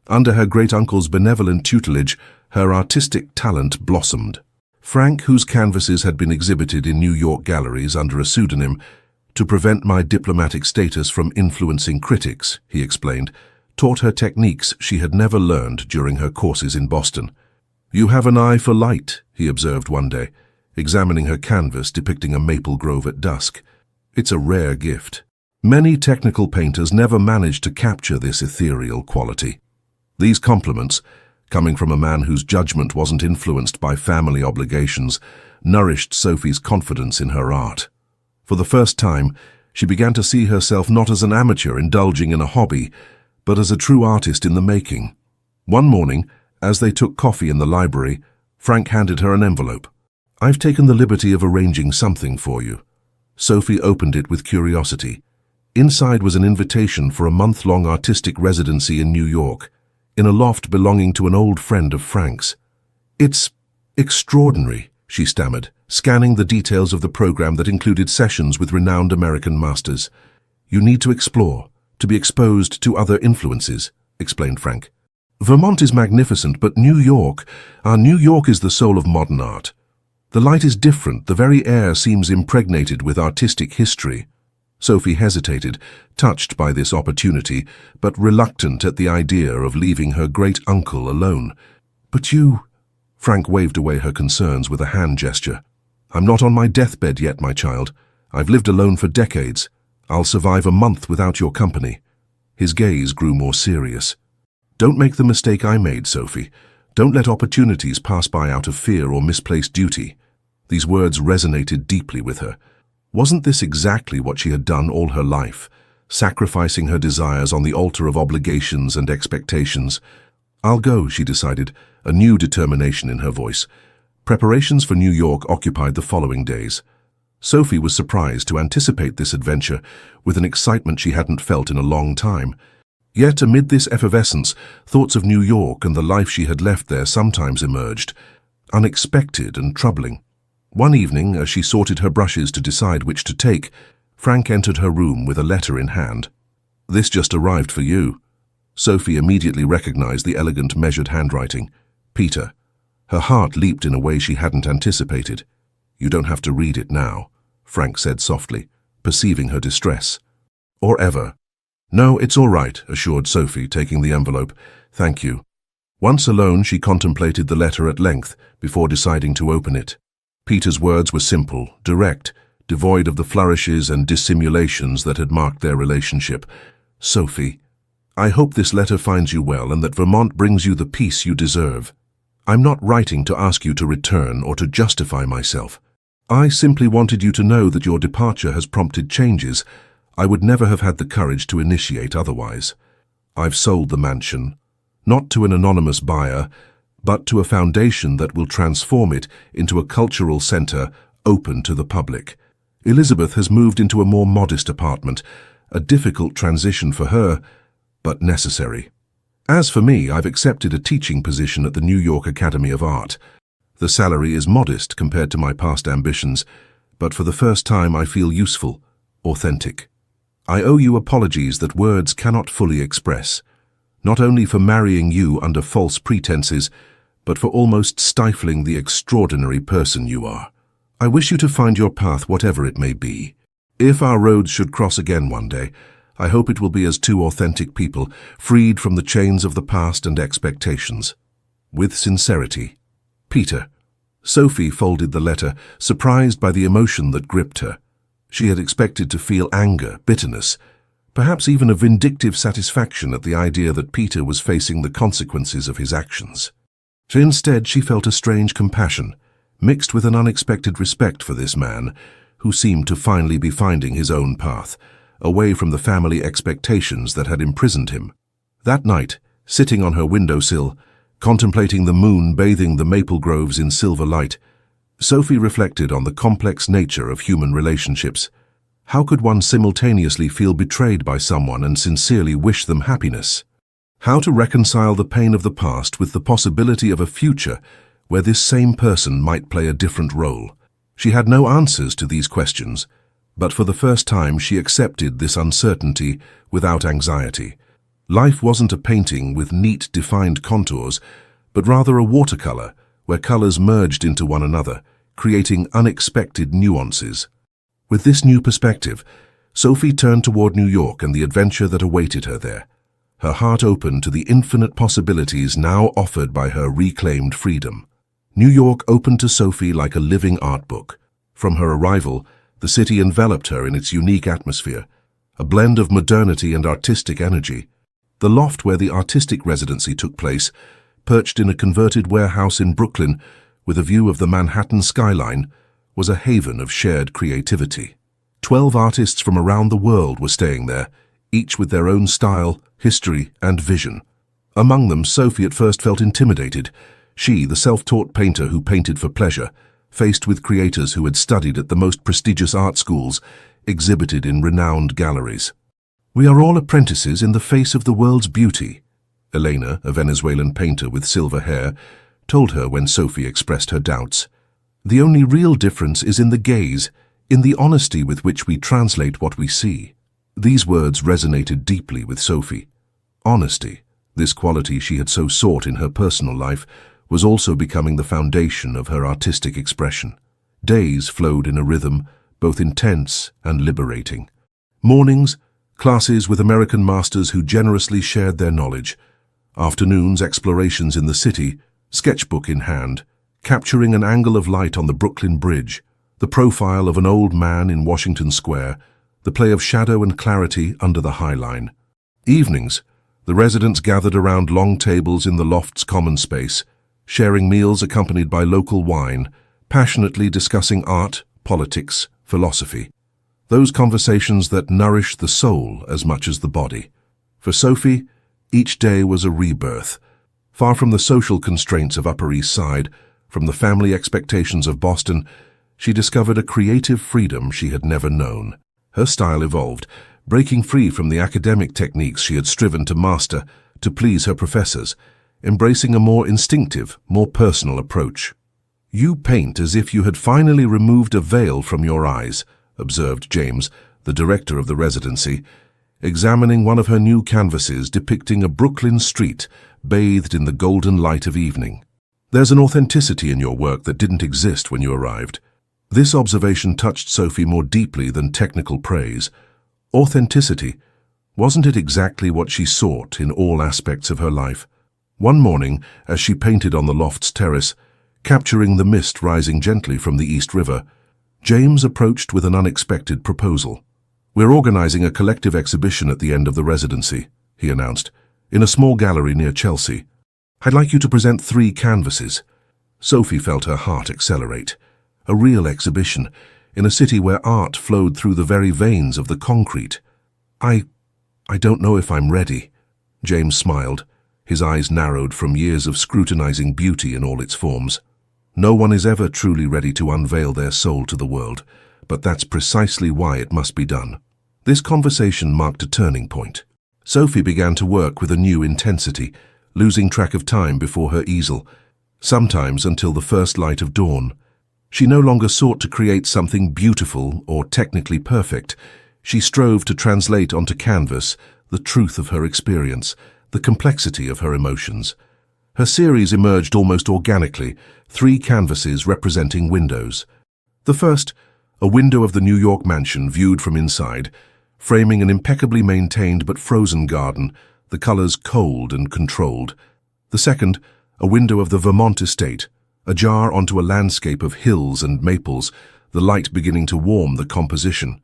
Under her great-uncle's benevolent tutelage, her artistic talent blossomed. Frank, whose canvases had been exhibited in New York galleries under a pseudonym, "To prevent my diplomatic status from influencing critics," he explained, taught her techniques she had never learned during her courses in Boston. "You have an eye for light," he observed one day, examining her canvas depicting a maple grove at dusk. "It's a rare gift. Many technical painters never manage to capture this ethereal quality." These compliments, coming from a man whose judgment wasn't influenced by family obligations, nourished Sophie's confidence in her art. For the first time, she began to see herself not as an amateur indulging in a hobby, but as a true artist in the making. One morning, as they took coffee in the library, Frank handed her an envelope. I've taken the liberty of arranging something for you. Sophie opened it with curiosity. Inside was an invitation for a month-long artistic residency in New York, in a loft belonging to an old friend of Frank's. It's extraordinary, she stammered, scanning the details of the program that included sessions with renowned American masters. You need to explore, to be exposed to other influences, explained Frank. Vermont is magnificent, but New York is the soul of modern art. The light is different, the very air seems impregnated with artistic history. Sophie hesitated, touched by this opportunity, but reluctant at the idea of leaving her great-uncle alone. But you... Frank waved away her concerns with a hand gesture. I'm not on my deathbed yet, my child. I've lived alone for decades. I'll survive a month without your company. His gaze grew more serious. Don't make the mistake I made, Sophie. Don't let opportunities pass by out of fear or misplaced duty. These words resonated deeply with her. Wasn't this exactly what she had done all her life, sacrificing her desires on the altar of obligations and expectations? I'll go, she decided, a new determination in her voice. Preparations for New York occupied the following days. Sophie was surprised to anticipate this adventure with an excitement she hadn't felt in a long time. Yet amid this effervescence, thoughts of New York and the life she had left there sometimes emerged, unexpected and troubling. One evening, as she sorted her brushes to decide which to take, Frank entered her room with a letter in hand. This just arrived for you. Sophie immediately recognized the elegant, measured handwriting. Peter. Her heart leaped in a way she hadn't anticipated. You don't have to read it now, Frank said softly, perceiving her distress. Or ever. No, it's all right, assured Sophie, taking the envelope. Thank you. Once alone, she contemplated the letter at length before deciding to open it. Peter's words were simple, direct, devoid of the flourishes and dissimulations that had marked their relationship. Sophie, I hope this letter finds you well and that Vermont brings you the peace you deserve. I'm not writing to ask you to return or to justify myself. I simply wanted you to know that your departure has prompted changes I would never have had the courage to initiate otherwise. I've sold the mansion, not to an anonymous buyer, but to a foundation that will transform it into a cultural center open to the public. Elizabeth has moved into a more modest apartment, a difficult transition for her, but necessary. As for me, I've accepted a teaching position at the New York Academy of Art. The salary is modest compared to my past ambitions, but for the first time I feel useful, authentic. I owe you apologies that words cannot fully express, not only for marrying you under false pretenses, but for almost stifling the extraordinary person you are. I wish you to find your path whatever it may be. If our roads should cross again one day, I hope it will be as two authentic people, freed from the chains of the past and expectations. With sincerity, Peter. Sophie folded the letter, surprised by the emotion that gripped her. She had expected to feel anger, bitterness, perhaps even a vindictive satisfaction at the idea that Peter was facing the consequences of his actions. Instead, she felt a strange compassion, mixed with an unexpected respect for this man, who seemed to finally be finding his own path, away from the family expectations that had imprisoned him. That night, sitting on her windowsill, contemplating the moon bathing the maple groves in silver light, Sophie reflected on the complex nature of human relationships. How could one simultaneously feel betrayed by someone and sincerely wish them happiness? How to reconcile the pain of the past with the possibility of a future where this same person might play a different role? She had no answers to these questions, but for the first time she accepted this uncertainty without anxiety. Life wasn't a painting with neat, defined contours, but rather a watercolor where colors merged into one another, creating unexpected nuances. With this new perspective, Sophie turned toward New York and the adventure that awaited her there, her heart open to the infinite possibilities now offered by her reclaimed freedom. New York opened to Sophie like a living art book. From her arrival, the city enveloped her in its unique atmosphere, a blend of modernity and artistic energy. The loft where the artistic residency took place, perched in a converted warehouse in Brooklyn with a view of the Manhattan skyline, was a haven of shared creativity. 12 artists from around the world were staying there, each with their own style, history, and vision. Among them, Sophie at first felt intimidated. She, the self-taught painter who painted for pleasure, faced with creators who had studied at the most prestigious art schools, exhibited in renowned galleries. "We are all apprentices in the face of the world's beauty," Elena, a Venezuelan painter with silver hair, told her when Sophie expressed her doubts. "The only real difference is in the gaze, in the honesty with which we translate what we see." These words resonated deeply with Sophie. Honesty, this quality she had so sought in her personal life, was also becoming the foundation of her artistic expression. Days flowed in a rhythm, both intense and liberating. Mornings, classes with American masters who generously shared their knowledge. Afternoons, explorations in the city, sketchbook in hand, capturing an angle of light on the Brooklyn Bridge, the profile of an old man in Washington Square, the play of shadow and clarity under the High Line. Evenings, the residents gathered around long tables in the loft's common space, sharing meals accompanied by local wine, passionately discussing art, politics, philosophy. Those conversations that nourish the soul as much as the body. For Sophie, each day was a rebirth. Far from the social constraints of Upper East Side, from the family expectations of Boston, she discovered a creative freedom she had never known. Her style evolved, breaking free from the academic techniques she had striven to master to please her professors, embracing a more instinctive, more personal approach. "You paint as if you had finally removed a veil from your eyes," observed James, the director of the residency, examining one of her new canvases depicting a Brooklyn street bathed in the golden light of evening. "There's an authenticity in your work that didn't exist when you arrived." This observation touched Sophie more deeply than technical praise. Authenticity, wasn't it exactly what she sought in all aspects of her life? One morning, as she painted on the loft's terrace, capturing the mist rising gently from the East River, James approached with an unexpected proposal. "We're organizing a collective exhibition at the end of the residency," he announced, "in a small gallery near Chelsea. I'd like you to present 3 canvases." Sophie felt her heart accelerate. A real exhibition, in a city where art flowed through the very veins of the concrete. I don't know if I'm ready." James smiled, his eyes narrowed from years of scrutinizing beauty in all its forms. "No one is ever truly ready to unveil their soul to the world, but that's precisely why it must be done." This conversation marked a turning point. Sophie began to work with a new intensity, losing track of time before her easel, sometimes until the first light of dawn. She no longer sought to create something beautiful or technically perfect. She strove to translate onto canvas the truth of her experience, the complexity of her emotions. Her series emerged almost organically, 3 canvases representing windows. The first, a window of the New York mansion viewed from inside, framing an impeccably maintained but frozen garden, the colors cold and controlled. The second, a window of the Vermont estate, ajar onto a landscape of hills and maples, the light beginning to warm the composition.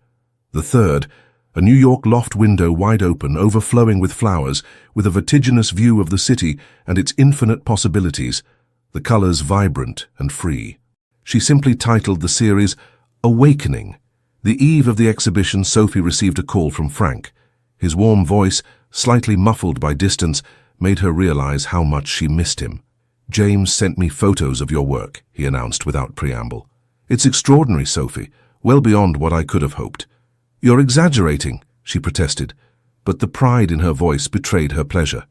The third, a New York loft window wide open, overflowing with flowers, with a vertiginous view of the city and its infinite possibilities, the colors vibrant and free. She simply titled the series Awakening. The eve of the exhibition, Sophie received a call from Frank. His warm voice, slightly muffled by distance, made her realize how much she missed him. "James sent me photos of your work," he announced without preamble. "It's extraordinary, Sophie, well beyond what I could have hoped." "You're exaggerating," she protested, but the pride in her voice betrayed her pleasure.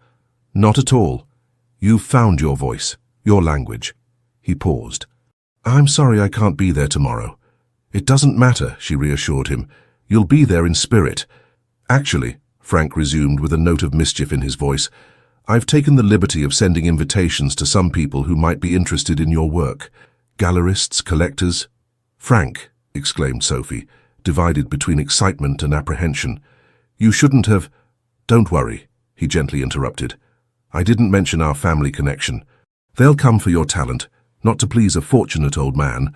"Not at all. You've found your voice, your language." He paused. "I'm sorry I can't be there tomorrow." "It doesn't matter," she reassured him. "You'll be there in spirit." "Actually," Frank resumed with a note of mischief in his voice, "I've taken the liberty of sending invitations to some people who might be interested in your work. Gallerists, collectors." "Frank," exclaimed Sophie, divided between excitement and apprehension. "You shouldn't have—" "Don't worry," he gently interrupted. "I didn't mention our family connection. They'll come for your talent, not to please a fortunate old man."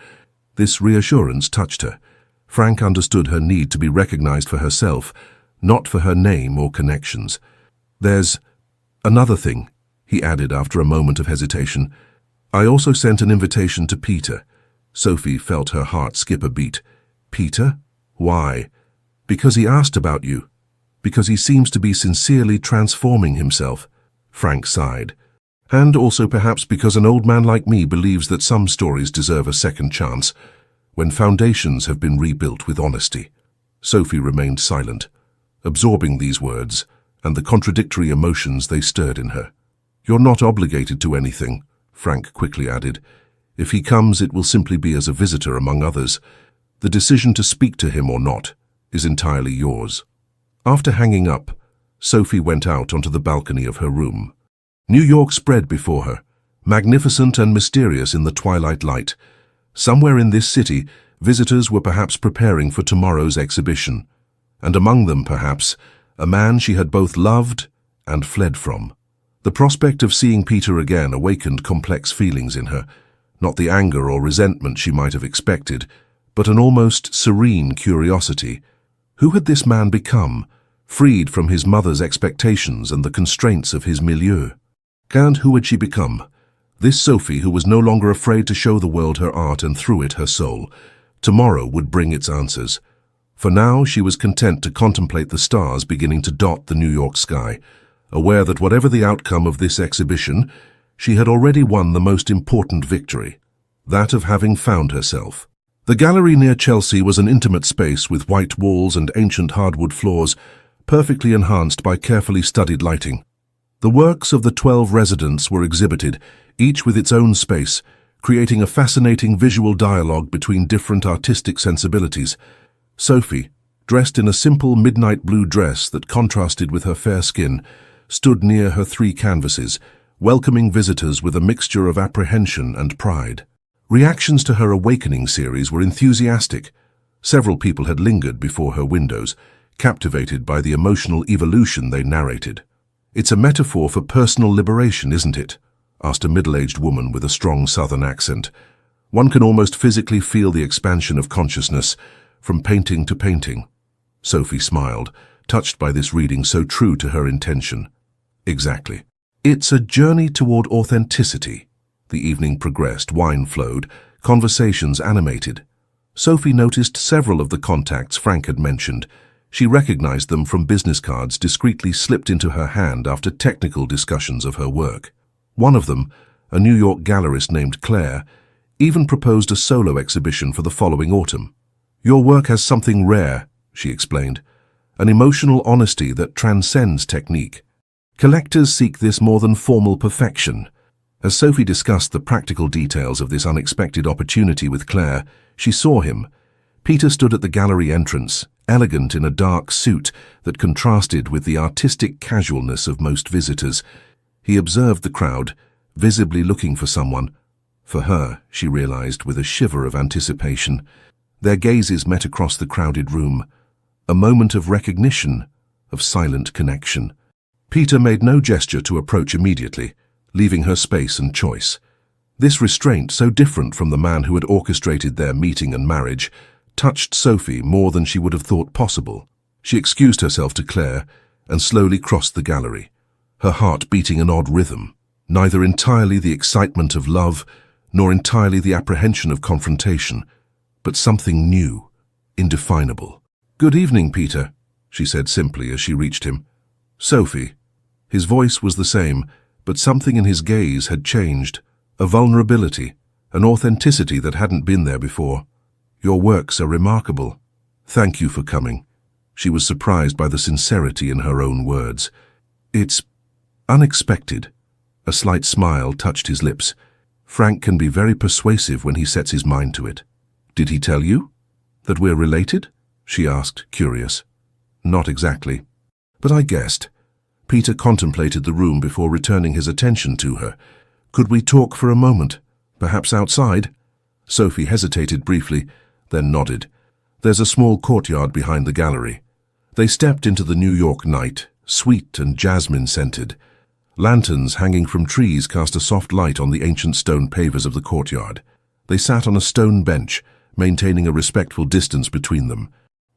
This reassurance touched her. Frank understood her need to be recognized for herself, not for her name or connections. "There's another thing," he added after a moment of hesitation. "I also sent an invitation to Peter." Sophie felt her heart skip a beat. "Peter? Why?" "Because he asked about you. Because he seems to be sincerely transforming himself." Frank sighed. And also perhaps because an old man like me believes that some stories deserve a second chance, when foundations have been rebuilt with honesty. Sophie remained silent, absorbing these words and the contradictory emotions they stirred in her. "You're not obligated to anything," Frank quickly added. "If he comes, it will simply be as a visitor among others. The decision to speak to him or not is entirely yours." After hanging up, Sophie went out onto the balcony of her room. New York spread before her, magnificent and mysterious in the twilight light. Somewhere in this city, visitors were perhaps preparing for tomorrow's exhibition, and among them, perhaps, a man she had both loved and fled from. The prospect of seeing Peter again awakened complex feelings in her, not the anger or resentment she might have expected, but an almost serene curiosity. Who had this man become, freed from his mother's expectations and the constraints of his milieu? And who had she become? This Sophie who was no longer afraid to show the world her art and through it her soul. Tomorrow would bring its answers. For now she was content to contemplate the stars beginning to dot the New York sky, aware that whatever the outcome of this exhibition, she had already won the most important victory, that of having found herself. The gallery near Chelsea was an intimate space with white walls and ancient hardwood floors, perfectly enhanced by carefully studied lighting. The works of the 12 residents were exhibited, each with its own space, creating a fascinating visual dialogue between different artistic sensibilities. Sophie, dressed in a simple midnight blue dress that contrasted with her fair skin, stood near her 3 canvases, welcoming visitors with a mixture of apprehension and pride. Reactions to her Awakening series were enthusiastic. Several people had lingered before her windows, captivated by the emotional evolution they narrated. "It's a metaphor for personal liberation, isn't it?" asked a middle-aged woman with a strong southern accent. "One can almost physically feel the expansion of consciousness, from painting to painting." Sophie smiled, touched by this reading so true to her intention. "Exactly. It's a journey toward authenticity." The evening progressed, wine flowed, conversations animated. Sophie noticed several of the contacts Frank had mentioned. She recognized them from business cards discreetly slipped into her hand after technical discussions of her work. One of them, a New York gallerist named Claire, even proposed a solo exhibition for the following autumn. "Your work has something rare," she explained, "an emotional honesty that transcends technique. Collectors seek this more than formal perfection." As Sophie discussed the practical details of this unexpected opportunity with Claire, she saw him. Peter stood at the gallery entrance, elegant in a dark suit that contrasted with the artistic casualness of most visitors. He observed the crowd, visibly looking for someone. For her, she realized with a shiver of anticipation. Their gazes met across the crowded room, a moment of recognition, of silent connection. Peter made no gesture to approach immediately, leaving her space and choice. This restraint, so different from the man who had orchestrated their meeting and marriage, touched Sophie more than she would have thought possible. She excused herself to Claire and slowly crossed the gallery, her heart beating an odd rhythm, neither entirely the excitement of love nor entirely the apprehension of confrontation, but something new, indefinable. "Good evening, Peter," she said simply as she reached him. "Sophie." His voice was the same, but something in his gaze had changed, a vulnerability, an authenticity that hadn't been there before. "Your works are remarkable. Thank you for coming." She was surprised by the sincerity in her own words. "It's unexpected." A slight smile touched his lips. "Frank can be very persuasive when he sets his mind to it." "Did he tell you that we're related?" she asked, curious. "Not exactly, but I guessed." Peter contemplated the room before returning his attention to her. "Could we talk for a moment? Perhaps outside?" Sophie hesitated briefly, then nodded. "There's a small courtyard behind the gallery." They stepped into the New York night, sweet and jasmine-scented. Lanterns hanging from trees cast a soft light on the ancient stone pavers of the courtyard. They sat on a stone bench, maintaining a respectful distance between them.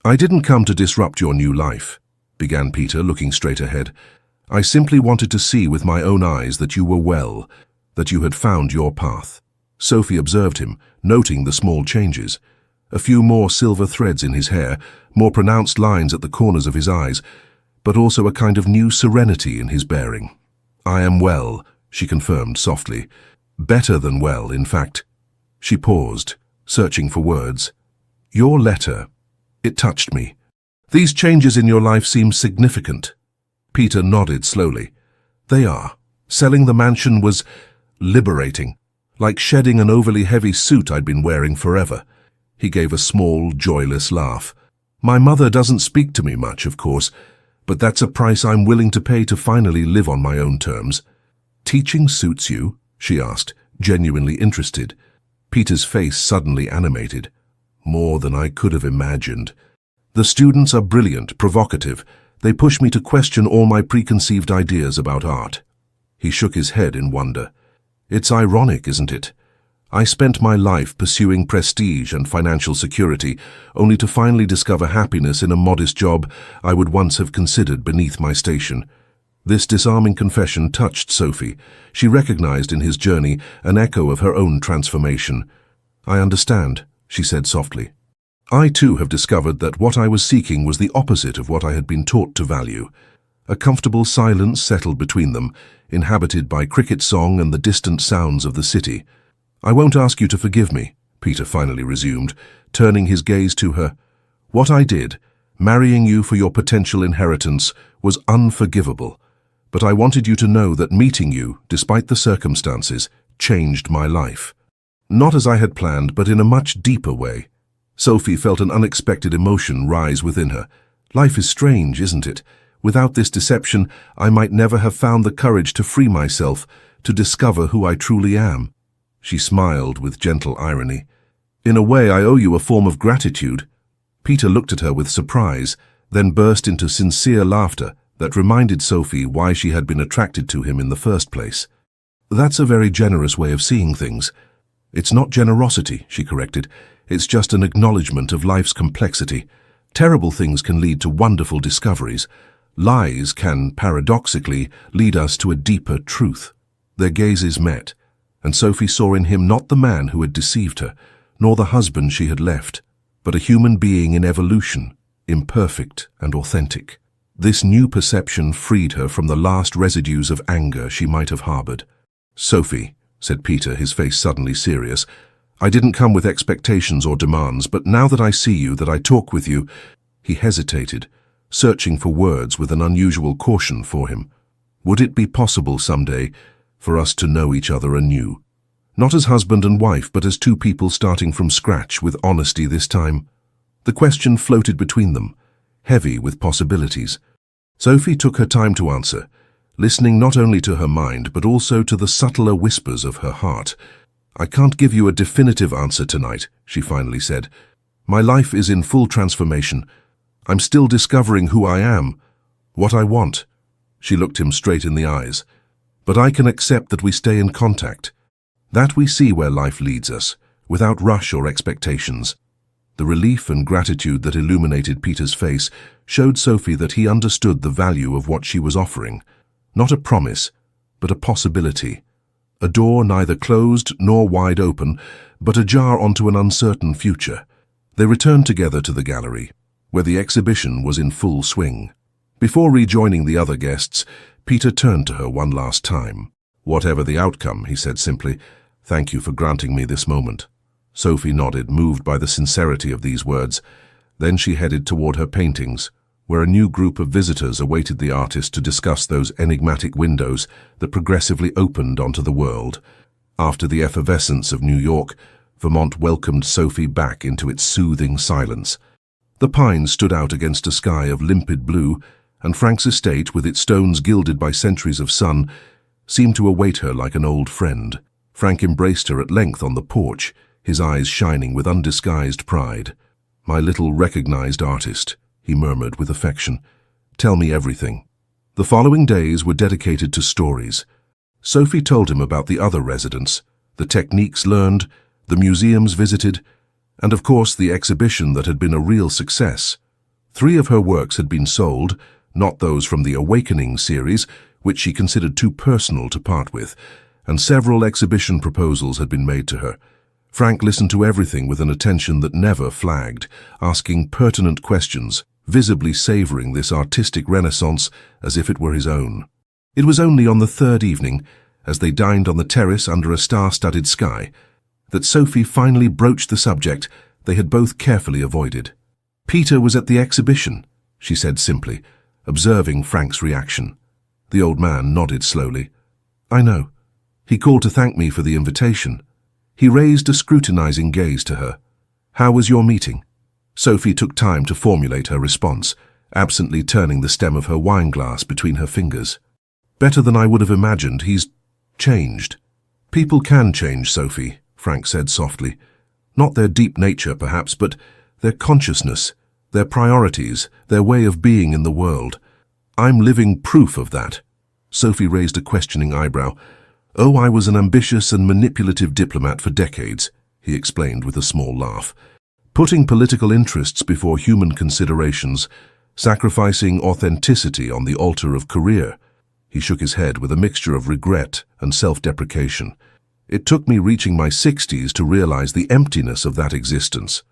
"I didn't come to disrupt your new life," began Peter, looking straight ahead. "I simply wanted to see with my own eyes that you were well, that you had found your path." Sophie observed him, noting the small changes. A few more silver threads in his hair, more pronounced lines at the corners of his eyes, but also a kind of new serenity in his bearing. "I am well," she confirmed softly. Better than well, in fact. She paused, searching for words. Your letter. It touched me. These changes in your life seem significant. Peter nodded slowly. They are. Selling the mansion was liberating, like shedding an overly heavy suit I'd been wearing forever. He gave a small, joyless laugh. My mother doesn't speak to me much, of course, but that's a price I'm willing to pay to finally live on my own terms. Teaching suits you? She asked, genuinely interested. Peter's face suddenly animated. More than I could have imagined. The students are brilliant, provocative. They push me to question all my preconceived ideas about art. He shook his head in wonder. It's ironic, isn't it? I spent my life pursuing prestige and financial security, only to finally discover happiness in a modest job I would once have considered beneath my station. This disarming confession touched Sophie. She recognized in his journey an echo of her own transformation. I understand, she said softly. I too have discovered that what I was seeking was the opposite of what I had been taught to value. A comfortable silence settled between them, inhabited by cricket song and the distant sounds of the city. I won't ask you to forgive me, Peter finally resumed, turning his gaze to her. What I did, marrying you for your potential inheritance, was unforgivable. But I wanted you to know that meeting you, despite the circumstances, changed my life. Not as I had planned, but in a much deeper way. Sophie felt an unexpected emotion rise within her. Life is strange, isn't it? Without this deception, I might never have found the courage to free myself, to discover who I truly am. She smiled with gentle irony. In a way, I owe you a form of gratitude. Peter looked at her with surprise, then burst into sincere laughter that reminded Sophie why she had been attracted to him in the first place. That's a very generous way of seeing things. It's not generosity, she corrected. It's just an acknowledgement of life's complexity. Terrible things can lead to wonderful discoveries. Lies can, paradoxically, lead us to a deeper truth. Their gazes met, and Sophie saw in him not the man who had deceived her, nor the husband she had left, but a human being in evolution, imperfect and authentic. This new perception freed her from the last residues of anger she might have harbored. Sophie, said Peter, his face suddenly serious, I didn't come with expectations or demands, but now that I see you, that I talk with you, he hesitated, searching for words with an unusual caution for him. Would it be possible someday for us to know each other anew? Not as husband and wife, but as two people starting from scratch, with honesty this time. The question floated between them, heavy with possibilities. Sophie took her time to answer, listening not only to her mind, but also to the subtler whispers of her heart. I can't give you a definitive answer tonight, she finally said. My life is in full transformation. I'm still discovering who I am, what I want. She looked him straight in the eyes. But I can accept that we stay in contact, that we see where life leads us, without rush or expectations. The relief and gratitude that illuminated Peter's face showed Sophie that he understood the value of what she was offering. Not a promise, but a possibility. A door neither closed nor wide open, but ajar onto an uncertain future. They returned together to the gallery, where the exhibition was in full swing. Before rejoining the other guests, Peter turned to her one last time. Whatever the outcome, he said simply, thank you for granting me this moment. Sophie nodded, moved by the sincerity of these words. Then she headed toward her paintings, where a new group of visitors awaited the artist to discuss those enigmatic windows that progressively opened onto the world. After the effervescence of New York, Vermont welcomed Sophie back into its soothing silence. The pines stood out against a sky of limpid blue, and Frank's estate, with its stones gilded by centuries of sun, seemed to await her like an old friend. Frank embraced her at length on the porch, his eyes shining with undisguised pride. My little recognized artist, he murmured with affection. Tell me everything. The following days were dedicated to stories. Sophie told him about the other residents, the techniques learned, the museums visited, and of course the exhibition that had been a real success. 3 of her works had been sold, not those from the Awakening series, which she considered too personal to part with, and several exhibition proposals had been made to her. Frank listened to everything with an attention that never flagged, asking pertinent questions, visibly savoring this artistic renaissance as if it were his own. It was only on the 3rd evening, as they dined on the terrace under a star-studded sky, that Sophie finally broached the subject they had both carefully avoided. "Peter was at the exhibition," she said simply, observing Frank's reaction. The old man nodded slowly. "I know. He called to thank me for the invitation." He raised a scrutinizing gaze to her. "How was your meeting?" Sophie took time to formulate her response, absently turning the stem of her wineglass between her fingers. "Better than I would have imagined. He's changed." "People can change, Sophie," Frank said softly. "Not their deep nature, perhaps, but their consciousness, their priorities, their way of being in the world. I'm living proof of that." Sophie raised a questioning eyebrow. "Oh, I was an ambitious and manipulative diplomat for decades," he explained with a small laugh. "Putting political interests before human considerations, sacrificing authenticity on the altar of career." He shook his head with a mixture of regret and self-deprecation. "It took me reaching my 60s to realize the emptiness of that existence."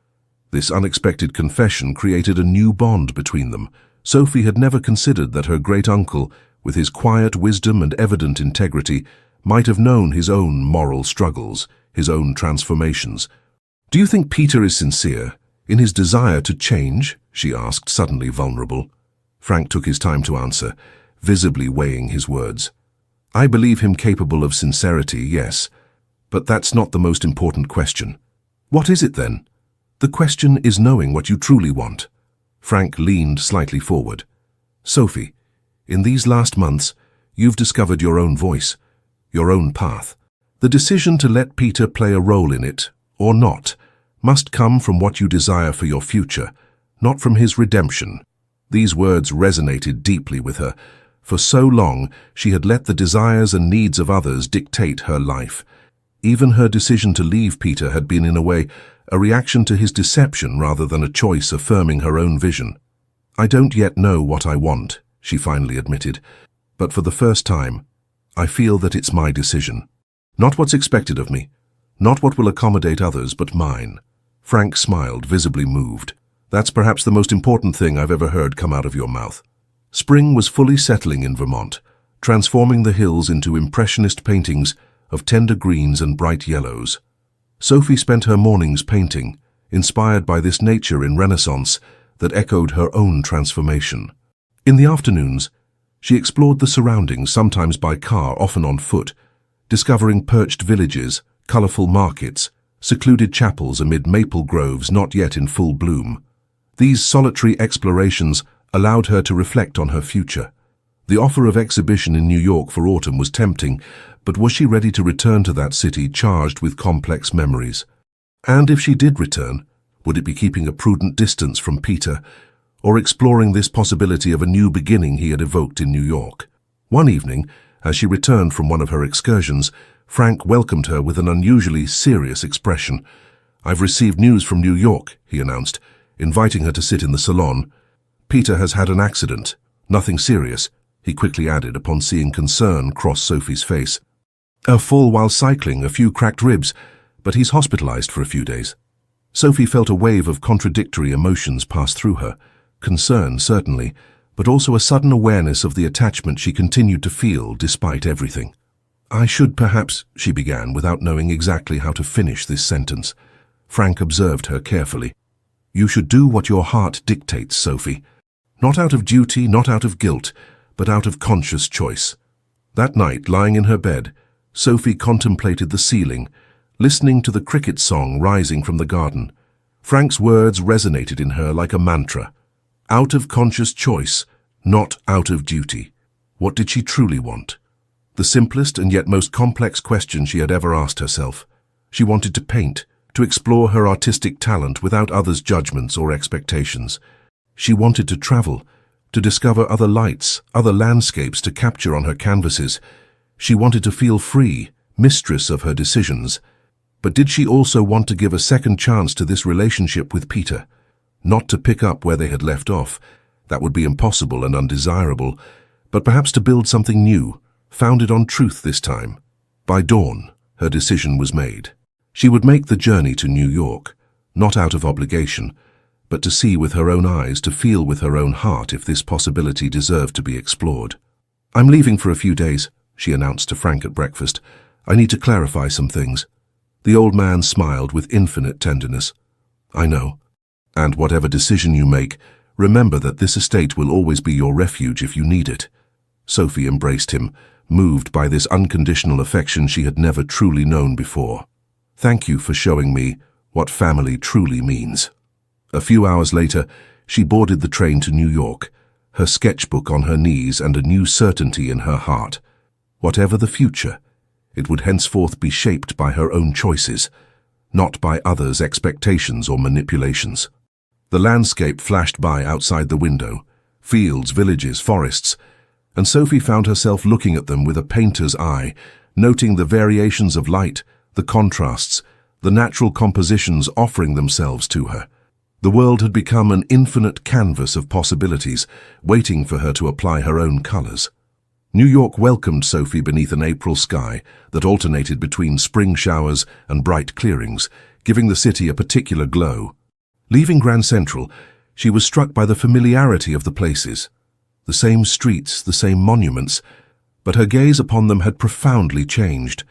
This unexpected confession created a new bond between them. Sophie had never considered that her great-uncle, with his quiet wisdom and evident integrity, might have known his own moral struggles, his own transformations. "Do you think Peter is sincere in his desire to change?" she asked, suddenly vulnerable. Frank took his time to answer, visibly weighing his words. "I believe him capable of sincerity, yes, but that's not the most important question." "What is it then?" "The question is knowing what you truly want." Frank leaned slightly forward. "Sophie, in these last months, you've discovered your own voice, your own path. The decision to let Peter play a role in it, or not, must come from what you desire for your future, not from his redemption." These words resonated deeply with her. For so long, she had let the desires and needs of others dictate her life. Even her decision to leave Peter had been, in a way, a reaction to his deception rather than a choice affirming her own vision. "I don't yet know what I want," she finally admitted, "but for the first time, I feel that it's my decision. Not what's expected of me, not what will accommodate others, but mine." Frank smiled, visibly moved. "That's perhaps the most important thing I've ever heard come out of your mouth." Spring was fully settling in Vermont, transforming the hills into impressionist paintings of tender greens and bright yellows. Sophie spent her mornings painting, inspired by this nature in Renaissance that echoed her own transformation. In the afternoons, she explored the surroundings, sometimes by car, often on foot, discovering perched villages, colorful markets, secluded chapels amid maple groves not yet in full bloom. These solitary explorations allowed her to reflect on her future. The offer of exhibition in New York for autumn was tempting, but was she ready to return to that city charged with complex memories? And if she did return, would it be keeping a prudent distance from Peter, or exploring this possibility of a new beginning he had evoked in New York? One evening, as she returned from one of her excursions, Frank welcomed her with an unusually serious expression. "I've received news from New York," he announced, inviting her to sit in the salon. "Peter has had an accident. Nothing serious," he quickly added upon seeing concern cross Sophie's face. "A fall while cycling, a few cracked ribs, but he's hospitalized for a few days." Sophie felt a wave of contradictory emotions pass through her. Concern, certainly, but also a sudden awareness of the attachment she continued to feel despite everything. "I should perhaps," she began, without knowing exactly how to finish this sentence. Frank observed her carefully. "You should do what your heart dictates, Sophie. Not out of duty, not out of guilt, but out of conscious choice." That night, lying in her bed, Sophie contemplated the ceiling, listening to the cricket song rising from the garden. Frank's words resonated in her like a mantra. Out of conscious choice, not out of duty. What did she truly want? The simplest and yet most complex question she had ever asked herself. She wanted to paint, to explore her artistic talent without others' judgments or expectations. She wanted to travel, to discover other lights, other landscapes to capture on her canvases. She wanted to feel free, mistress of her decisions. But did she also want to give a second chance to this relationship with Peter? Not to pick up where they had left off. That would be impossible and undesirable. But perhaps to build something new, founded on truth this time. By dawn, her decision was made. She would make the journey to New York, not out of obligation, but to see with her own eyes, to feel with her own heart if this possibility deserved to be explored. "I'm leaving for a few days," she announced to Frank at breakfast. "I need to clarify some things." The old man smiled with infinite tenderness. "I know. And whatever decision you make, remember that this estate will always be your refuge if you need it." Sophie embraced him, moved by this unconditional affection she had never truly known before. "Thank you for showing me what family truly means." A few hours later, she boarded the train to New York, her sketchbook on her knees and a new certainty in her heart. Whatever the future, it would henceforth be shaped by her own choices, not by others' expectations or manipulations. The landscape flashed by outside the window, fields, villages, forests, and Sophie found herself looking at them with a painter's eye, noting the variations of light, the contrasts, the natural compositions offering themselves to her. The world had become an infinite canvas of possibilities, waiting for her to apply her own colors. New York welcomed Sophie beneath an April sky that alternated between spring showers and bright clearings, giving the city a particular glow. Leaving Grand Central, she was struck by the familiarity of the places. The same streets, the same monuments, but her gaze upon them had profoundly changed.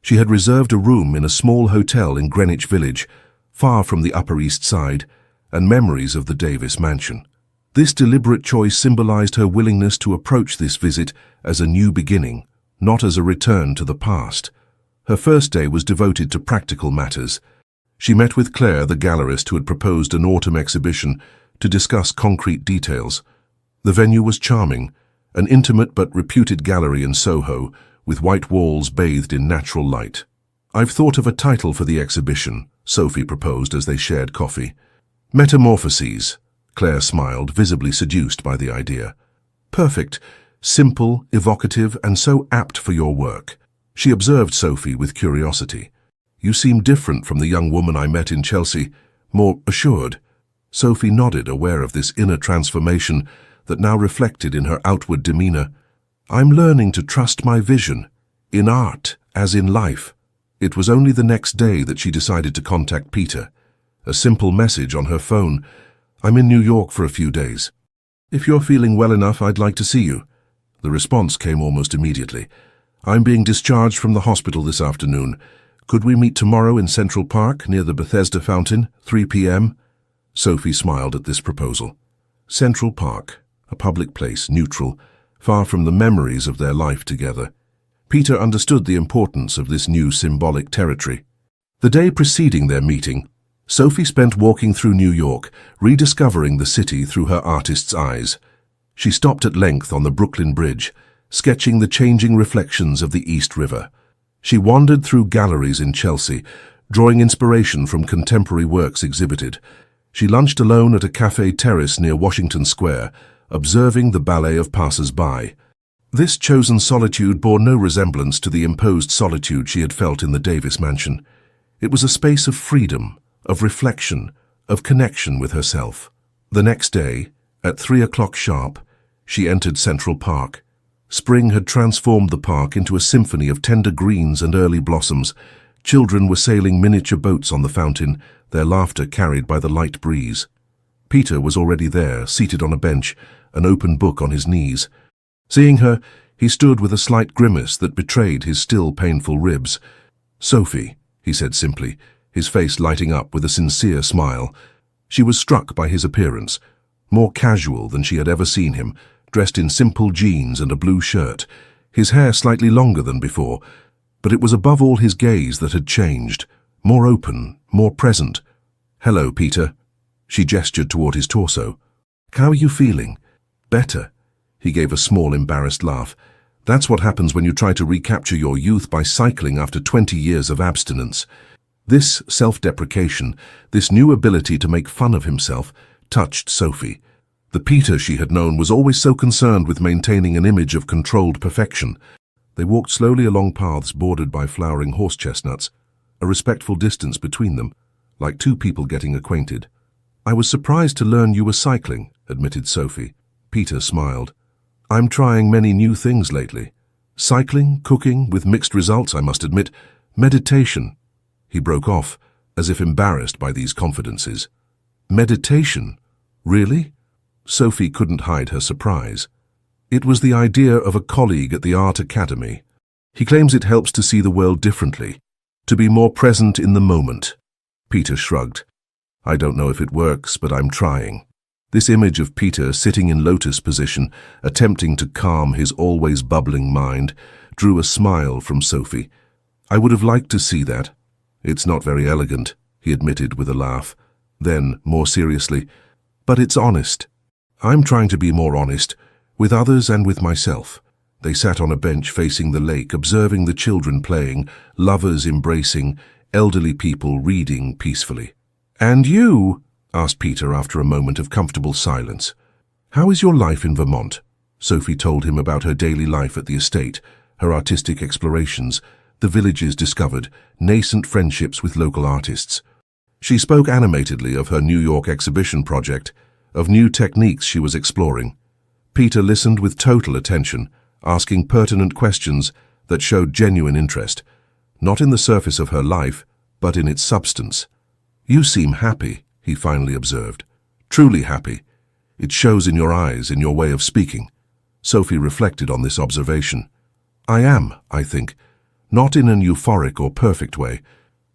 She had reserved a room in a small hotel in Greenwich Village, far from the Upper East Side, and memories of the Davis mansion. This deliberate choice symbolized her willingness to approach this visit as a new beginning, not as a return to the past. Her first day was devoted to practical matters. She met with Claire, the gallerist who had proposed an autumn exhibition, to discuss concrete details. The venue was charming, an intimate but reputed gallery in Soho, with white walls bathed in natural light. "I've thought of a title for the exhibition," Sophie proposed as they shared coffee. "Metamorphoses." Claire smiled, visibly seduced by the idea. "Perfect. Simple, evocative, and so apt for your work." She observed Sophie with curiosity. "You seem different from the young woman I met in Chelsea, more assured." Sophie nodded, aware of this inner transformation that now reflected in her outward demeanor. "I'm learning to trust my vision, in art as in life." It was only the next day that she decided to contact Peter. A simple message on her phone. "I'm in New York for a few days. If you're feeling well enough, I'd like to see you." The response came almost immediately. "I'm being discharged from the hospital this afternoon. Could we meet tomorrow in Central Park, near the Bethesda Fountain, 3 p.m.? Sophie smiled at this proposal. Central Park, a public place, neutral, far from the memories of their life together. Peter understood the importance of this new symbolic territory. The day preceding their meeting, Sophie spent walking through New York, rediscovering the city through her artist's eyes. She stopped at length on the Brooklyn Bridge, sketching the changing reflections of the East River. She wandered through galleries in Chelsea, drawing inspiration from contemporary works exhibited. She lunched alone at a café terrace near Washington Square, observing the ballet of passers-by. This chosen solitude bore no resemblance to the imposed solitude she had felt in the Davis mansion. It was a space of freedom, of reflection, of connection with herself. The next day, at 3 o'clock sharp, she entered Central Park. Spring had transformed the park into a symphony of tender greens and early blossoms. Children were sailing miniature boats on the fountain, their laughter carried by the light breeze. Peter was already there, seated on a bench, an open book on his knees. Seeing her, he stood with a slight grimace that betrayed his still painful ribs. "Sophie," he said simply, his face lighting up with a sincere smile. She was struck by his appearance, more casual than she had ever seen him, dressed in simple jeans and a blue shirt, his hair slightly longer than before, but it was above all his gaze that had changed, more open, more present. "Hello, Peter." She gestured toward his torso. "How are you feeling?" "Better." He gave a small, embarrassed laugh. "That's what happens when you try to recapture your youth by cycling after 20 years of abstinence." This self-deprecation, this new ability to make fun of himself, touched Sophie. The Peter she had known was always so concerned with maintaining an image of controlled perfection. They walked slowly along paths bordered by flowering horse chestnuts, a respectful distance between them, like two people getting acquainted. "I was surprised to learn you were cycling," admitted Sophie. Peter smiled. "I'm trying many new things lately. Cycling, cooking, with mixed results, I must admit. Meditation." He broke off, as if embarrassed by these confidences. "Meditation? Really?" Sophie couldn't hide her surprise. "It was the idea of a colleague at the Art Academy," He claims it helps to see the world differently, to be more present in the moment. Peter shrugged. I don't know if it works, but I'm trying. This image of Peter sitting in lotus position, attempting to calm his always bubbling mind, drew a smile from Sophie. I would have liked to see that. It's not very elegant, he admitted with a laugh. Then, more seriously, but it's honest. I'm trying to be more honest, with others and with myself. They sat on a bench facing the lake, observing the children playing, lovers embracing, elderly people reading peacefully. And you? Asked Peter after a moment of comfortable silence. How is your life in Vermont? Sophie told him about her daily life at the estate, her artistic explorations, the villages discovered, nascent friendships with local artists. She spoke animatedly of her New York exhibition project, of new techniques she was exploring. Peter listened with total attention, asking pertinent questions that showed genuine interest, not in the surface of her life, but in its substance. You seem happy, he finally observed. Truly happy. It shows in your eyes, in your way of speaking. Sophie reflected on this observation. I am, I think, not in an euphoric or perfect way,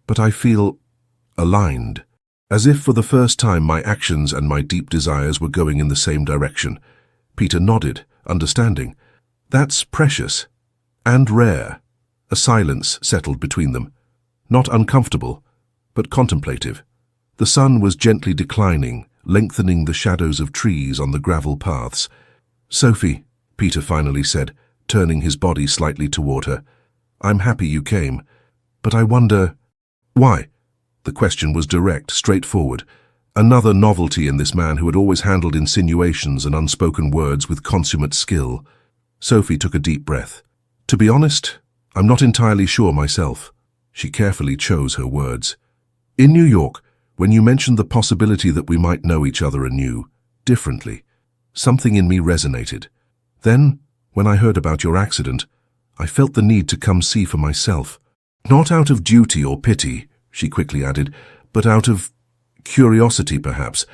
but I feel aligned, as if for the first time my actions and my deep desires were going in the same direction. Peter nodded, understanding. That's precious and rare. A silence settled between them, not uncomfortable, but contemplative. The sun was gently declining, lengthening the shadows of trees on the gravel paths. Sophie, Peter finally said, turning his body slightly toward her, I'm happy you came, but I wonder, why? The question was direct, straightforward. Another novelty in this man who had always handled insinuations and unspoken words with consummate skill. Sophie took a deep breath. To be honest, I'm not entirely sure myself. She carefully chose her words. In New York, when you mentioned the possibility that we might know each other anew, differently, something in me resonated. Then, when I heard about your accident, I felt the need to come see for myself. Not out of duty or pity, she quickly added, but out of curiosity perhaps,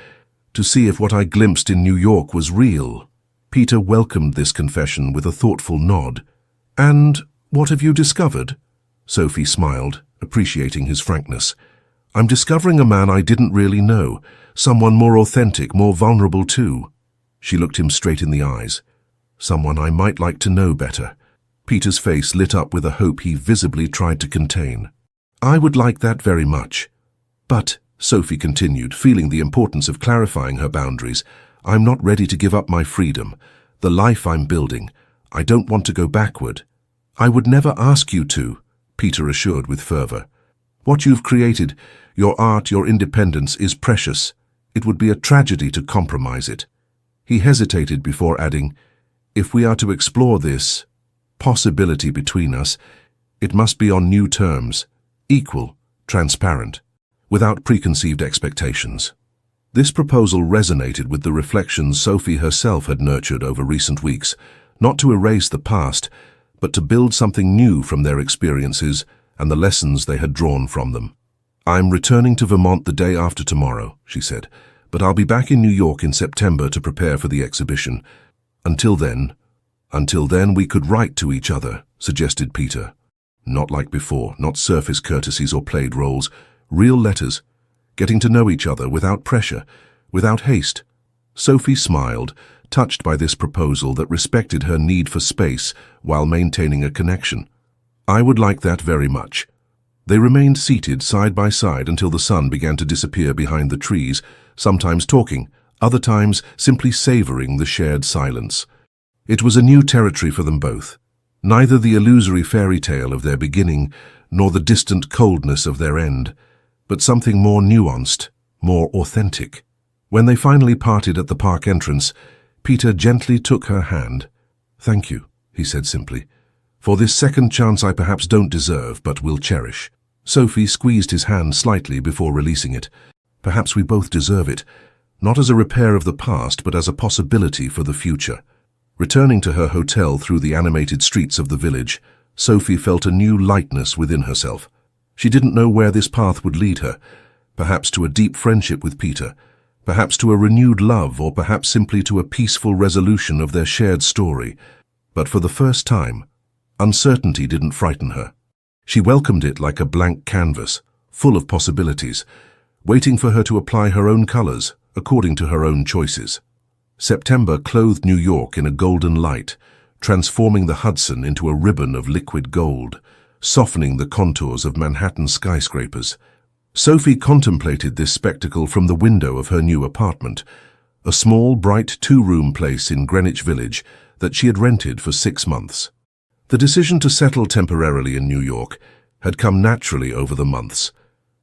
to see if what I glimpsed in New York was real. Peter welcomed this confession with a thoughtful nod. And what have you discovered? Sophie smiled, appreciating his frankness. I'm discovering a man I didn't really know, someone more authentic, more vulnerable too. She looked him straight in the eyes. Someone I might like to know better. Peter's face lit up with a hope he visibly tried to contain. I would like that very much. But, Sophie continued, feeling the importance of clarifying her boundaries, I'm not ready to give up my freedom, the life I'm building. I don't want to go backward. I would never ask you to, Peter assured with fervor. What you've created, your art, your independence, is precious. It would be a tragedy to compromise it. He hesitated before adding, if we are to explore this possibility between us, it must be on new terms, equal, transparent, without preconceived expectations. This proposal resonated with the reflections Sophie herself had nurtured over recent weeks, not to erase the past, but to build something new from their experiences and the lessons they had drawn from them. I'm returning to Vermont the day after tomorrow, she said, but I'll be back in New York in September to prepare for the exhibition. Until then we could write to each other, suggested Peter. Not like before, not surface courtesies or played roles, real letters, getting to know each other without pressure, without haste. Sophie smiled, touched by this proposal that respected her need for space while maintaining a connection. I would like that very much. They remained seated side by side until the sun began to disappear behind the trees, sometimes talking, other times simply savoring the shared silence. It was a new territory for them both. Neither the illusory fairy tale of their beginning nor the distant coldness of their end, but something more nuanced, more authentic. When they finally parted at the park entrance, Peter gently took her hand. Thank you, he said simply, for this second chance I perhaps don't deserve but will cherish. Sophie squeezed his hand slightly before releasing it. Perhaps we both deserve it, not as a repair of the past but as a possibility for the future. Returning to her hotel through the animated streets of the village, Sophie felt a new lightness within herself. She didn't know where this path would lead her, perhaps to a deep friendship with Peter, perhaps to a renewed love, or perhaps simply to a peaceful resolution of their shared story. But for the first time, Uncertainty didn't frighten her. She welcomed it like a blank canvas, full of possibilities, waiting for her to apply her own colors according to her own choices. September clothed New York in a golden light, transforming the Hudson into a ribbon of liquid gold, softening the contours of Manhattan skyscrapers. Sophie contemplated this spectacle from the window of her new apartment, a small, bright two-room place in Greenwich Village that she had rented for 6 months. The decision to settle temporarily in New York had come naturally over the months.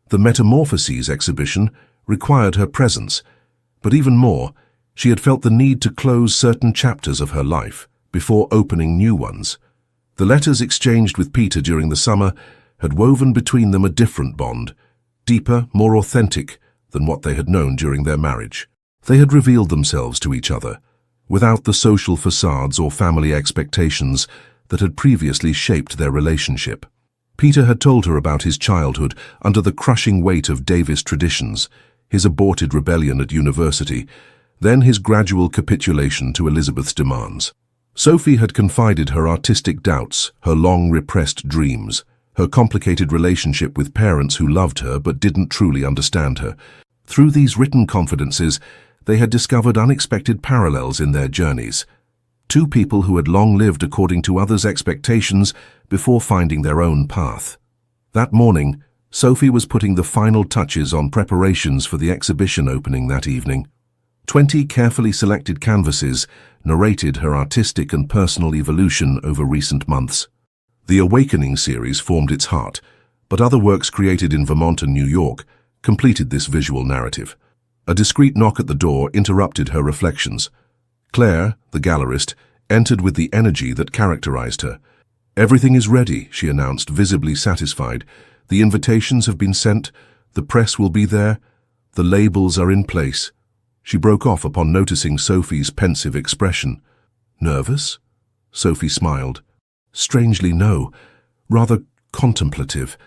The Metamorphoses exhibition required her presence, but even more, she had felt the need to close certain chapters of her life before opening new ones. The letters exchanged with Peter during the summer had woven between them a different bond, deeper, more authentic than what they had known during their marriage. They had revealed themselves to each other, without the social facades or family expectations that had previously shaped their relationship. Peter had told her about his childhood under the crushing weight of Davis traditions, his aborted rebellion at university, then his gradual capitulation to Elizabeth's demands. Sophie had confided her artistic doubts, her long-repressed dreams, her complicated relationship with parents who loved her but didn't truly understand her. Through these written confidences, they had discovered unexpected parallels in their journeys. Two people who had long lived according to others' expectations before finding their own path. That morning, Sophie was putting the final touches on preparations for the exhibition opening that evening. 20 carefully selected canvases narrated her artistic and personal evolution over recent months. The Awakening series formed its heart, but other works created in Vermont and New York completed this visual narrative. A discreet knock at the door interrupted her reflections. Claire, the gallerist, entered with the energy that characterized her. "Everything is ready," she announced, visibly satisfied. "The invitations have been sent, the press will be there, the labels are in place." She broke off upon noticing Sophie's pensive expression. "Nervous?" Sophie smiled. "Strangely, no. Rather contemplative.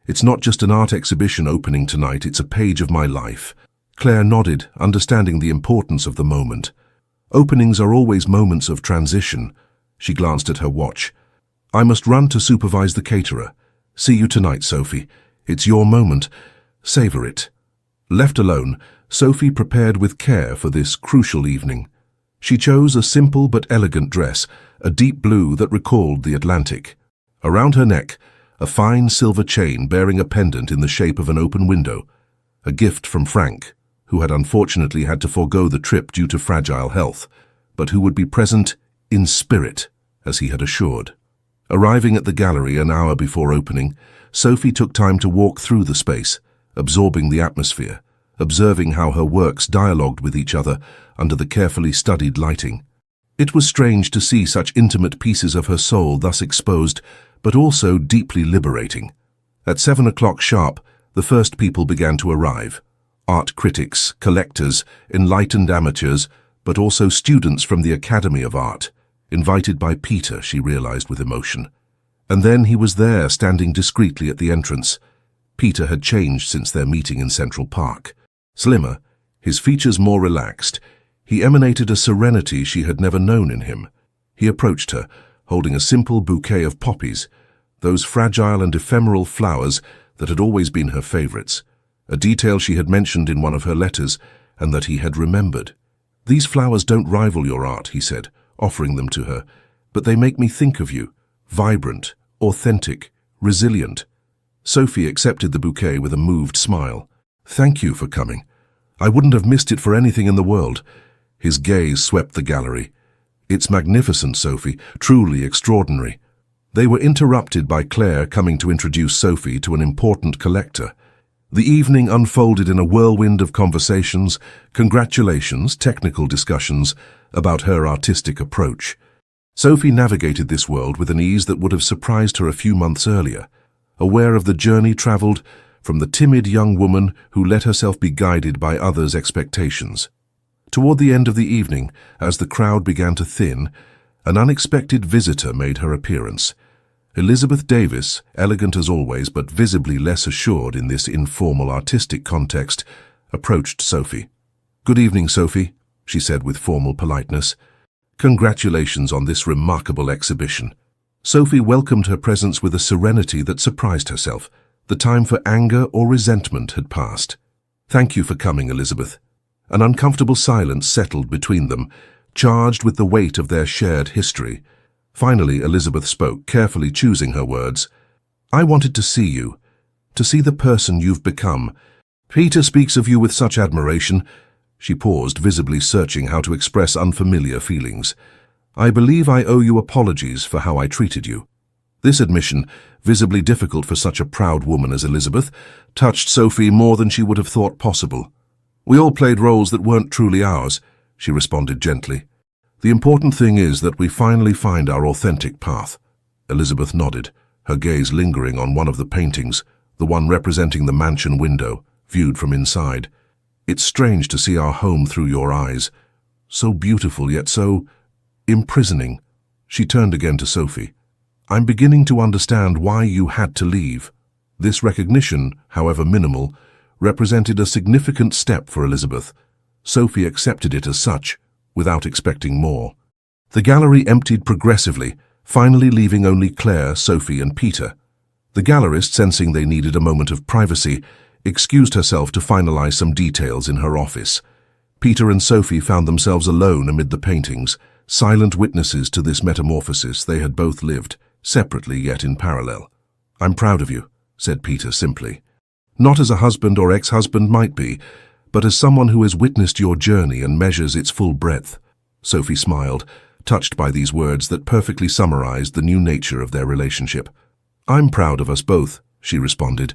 It's not just an art exhibition opening tonight, it's a page of my life." Claire nodded, understanding the importance of the moment. Openings are always moments of transition. She glanced at her watch. "I must run to supervise the caterer. See you tonight, Sophie. It's your moment. Savor it." Left alone, Sophie prepared with care for this crucial evening. She chose a simple but elegant dress, a deep blue that recalled the Atlantic. Around her neck, a fine silver chain bearing a pendant in the shape of an open window, a gift from Frank, who had unfortunately had to forego the trip due to fragile health, but who would be present in spirit, as he had assured. Arriving at the gallery an hour before opening, Sophie took time to walk through the space, absorbing the atmosphere, observing how her works dialogued with each other under the carefully studied lighting. It was strange to see such intimate pieces of her soul thus exposed, but also deeply liberating. At 7 o'clock sharp, the first people began to arrive. Art critics, collectors, enlightened amateurs, but also students from the Academy of Art, invited by Peter, she realized with emotion. And then he was there, standing discreetly at the entrance. Peter had changed since their meeting in Central Park. Slimmer, his features more relaxed, he emanated a serenity she had never known in him. He approached her, holding a simple bouquet of poppies, those fragile and ephemeral flowers that had always been her favorites, a detail she had mentioned in one of her letters and that he had remembered. "These flowers don't rival your art," he said, offering them to her, "but they make me think of you, vibrant, authentic, resilient." Sophie accepted the bouquet with a moved smile. "Thank you for coming. I wouldn't have missed it for anything in the world." His gaze swept the gallery. "It's magnificent, Sophie, truly extraordinary." They were interrupted by Claire coming to introduce Sophie to an important collector. The evening unfolded in a whirlwind of conversations, congratulations, technical discussions about her artistic approach. Sophie navigated this world with an ease that would have surprised her a few months earlier, aware of the journey traveled from the timid young woman who let herself be guided by others' expectations. Toward the end of the evening, as the crowd began to thin, an unexpected visitor made her appearance. Elizabeth Davis, elegant as always but visibly less assured in this informal artistic context, approached Sophie. "Good evening, Sophie," she said with formal politeness. "Congratulations on this remarkable exhibition." Sophie welcomed her presence with a serenity that surprised herself. The time for anger or resentment had passed. "Thank you for coming, Elizabeth." An uncomfortable silence settled between them, charged with the weight of their shared history. Finally, Elizabeth spoke, carefully choosing her words. "I wanted to see you, to see the person you've become. Peter speaks of you with such admiration." She paused, visibly searching how to express unfamiliar feelings. "I believe I owe you apologies for how I treated you." This admission, visibly difficult for such a proud woman as Elizabeth, touched Sophie more than she would have thought possible. "We all played roles that weren't truly ours," she responded gently. "The important thing is that we finally find our authentic path." Elizabeth nodded, her gaze lingering on one of the paintings, the one representing the mansion window, viewed from inside. "It's strange to see our home through your eyes. So beautiful, yet so imprisoning." She turned again to Sophie. "I'm beginning to understand why you had to leave." This recognition, however minimal, represented a significant step for Elizabeth. Sophie accepted it as such, without expecting more. The gallery emptied progressively, finally leaving only Claire, Sophie, and Peter. The gallerist, sensing they needed a moment of privacy, excused herself to finalize some details in her office. Peter and Sophie found themselves alone amid the paintings, silent witnesses to this metamorphosis they had both lived, separately yet in parallel. "I'm proud of you," said Peter simply. "Not as a husband or ex-husband might be, but as someone who has witnessed your journey and measures its full breadth." Sophie smiled, touched by these words that perfectly summarized the new nature of their relationship. "I'm proud of us both," she responded,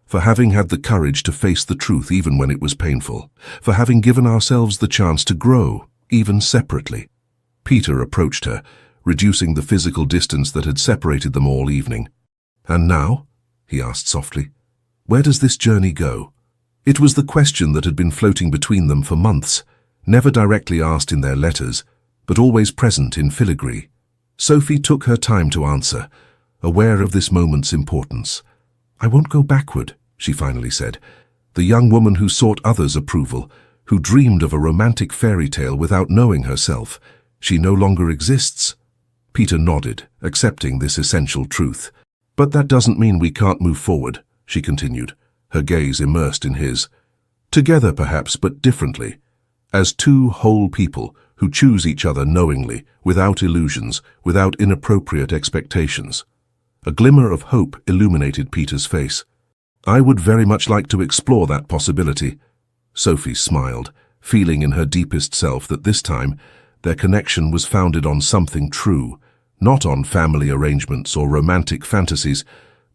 "for having had the courage to face the truth even when it was painful, for having given ourselves the chance to grow, even separately." Peter approached her, reducing the physical distance that had separated them all evening. "And now?" he asked softly. "Where does this journey go?" It was the question that had been floating between them for months, never directly asked in their letters, but always present in filigree. Sophie took her time to answer, aware of this moment's importance. "I won't go backward," she finally said. The young woman who sought others' approval, who dreamed of a romantic fairy tale without knowing herself, she no longer exists. Peter nodded, accepting this essential truth. "But that doesn't mean we can't move forward," she continued, her gaze immersed in his. "Together perhaps, but differently. As two whole people who choose each other knowingly, without illusions, without inappropriate expectations." A glimmer of hope illuminated Peter's face. "I would very much like to explore that possibility." Sophie smiled, feeling in her deepest self that this time their connection was founded on something true, not on family arrangements or romantic fantasies,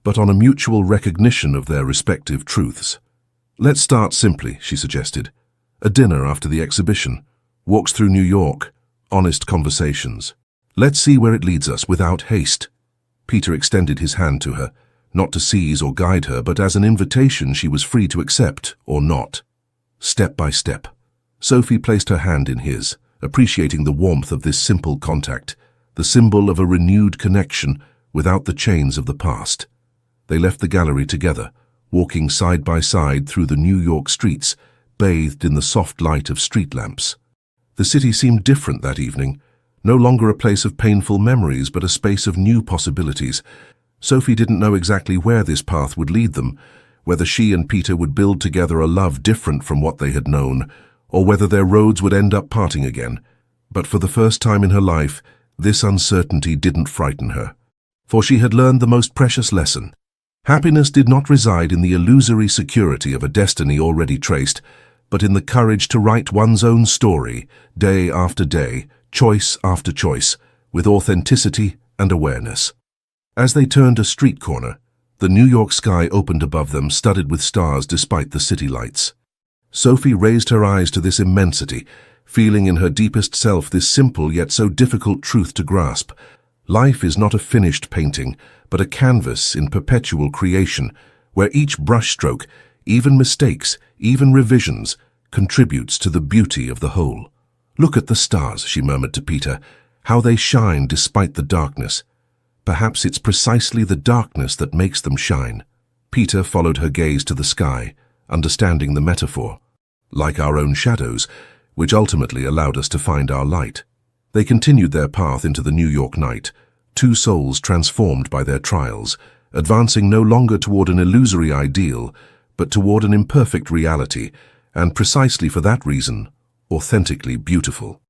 but on a mutual recognition of their respective truths. "Let's start simply," she suggested. "A dinner after the exhibition, walks through New York, honest conversations. Let's see where it leads us without haste." Peter extended his hand to her, not to seize or guide her, but as an invitation she was free to accept or not. Step by step, Sophie placed her hand in his, appreciating the warmth of this simple contact, the symbol of a renewed connection without the chains of the past. They left the gallery together, walking side by side through the New York streets, bathed in the soft light of street lamps. The city seemed different that evening, no longer a place of painful memories, but a space of new possibilities. Sophie didn't know exactly where this path would lead them, whether she and Peter would build together a love different from what they had known, or whether their roads would end up parting again. But for the first time in her life, this uncertainty didn't frighten her, for she had learned the most precious lesson. Happiness did not reside in the illusory security of a destiny already traced, but in the courage to write one's own story, day after day, choice after choice, with authenticity and awareness. As they turned a street corner, the New York sky opened above them, studded with stars despite the city lights. Sophie raised her eyes to this immensity, feeling in her deepest self this simple yet so difficult truth to grasp. Life is not a finished painting, but a canvas in perpetual creation, where each brushstroke, even mistakes, even revisions, contributes to the beauty of the whole. "Look at the stars," she murmured to Peter, "how they shine despite the darkness. Perhaps it's precisely the darkness that makes them shine." Peter followed her gaze to the sky, understanding the metaphor. Like our own shadows, which ultimately allowed us to find our light. They continued their path into the New York night, two souls transformed by their trials, advancing no longer toward an illusory ideal, but toward an imperfect reality, and precisely for that reason, authentically beautiful.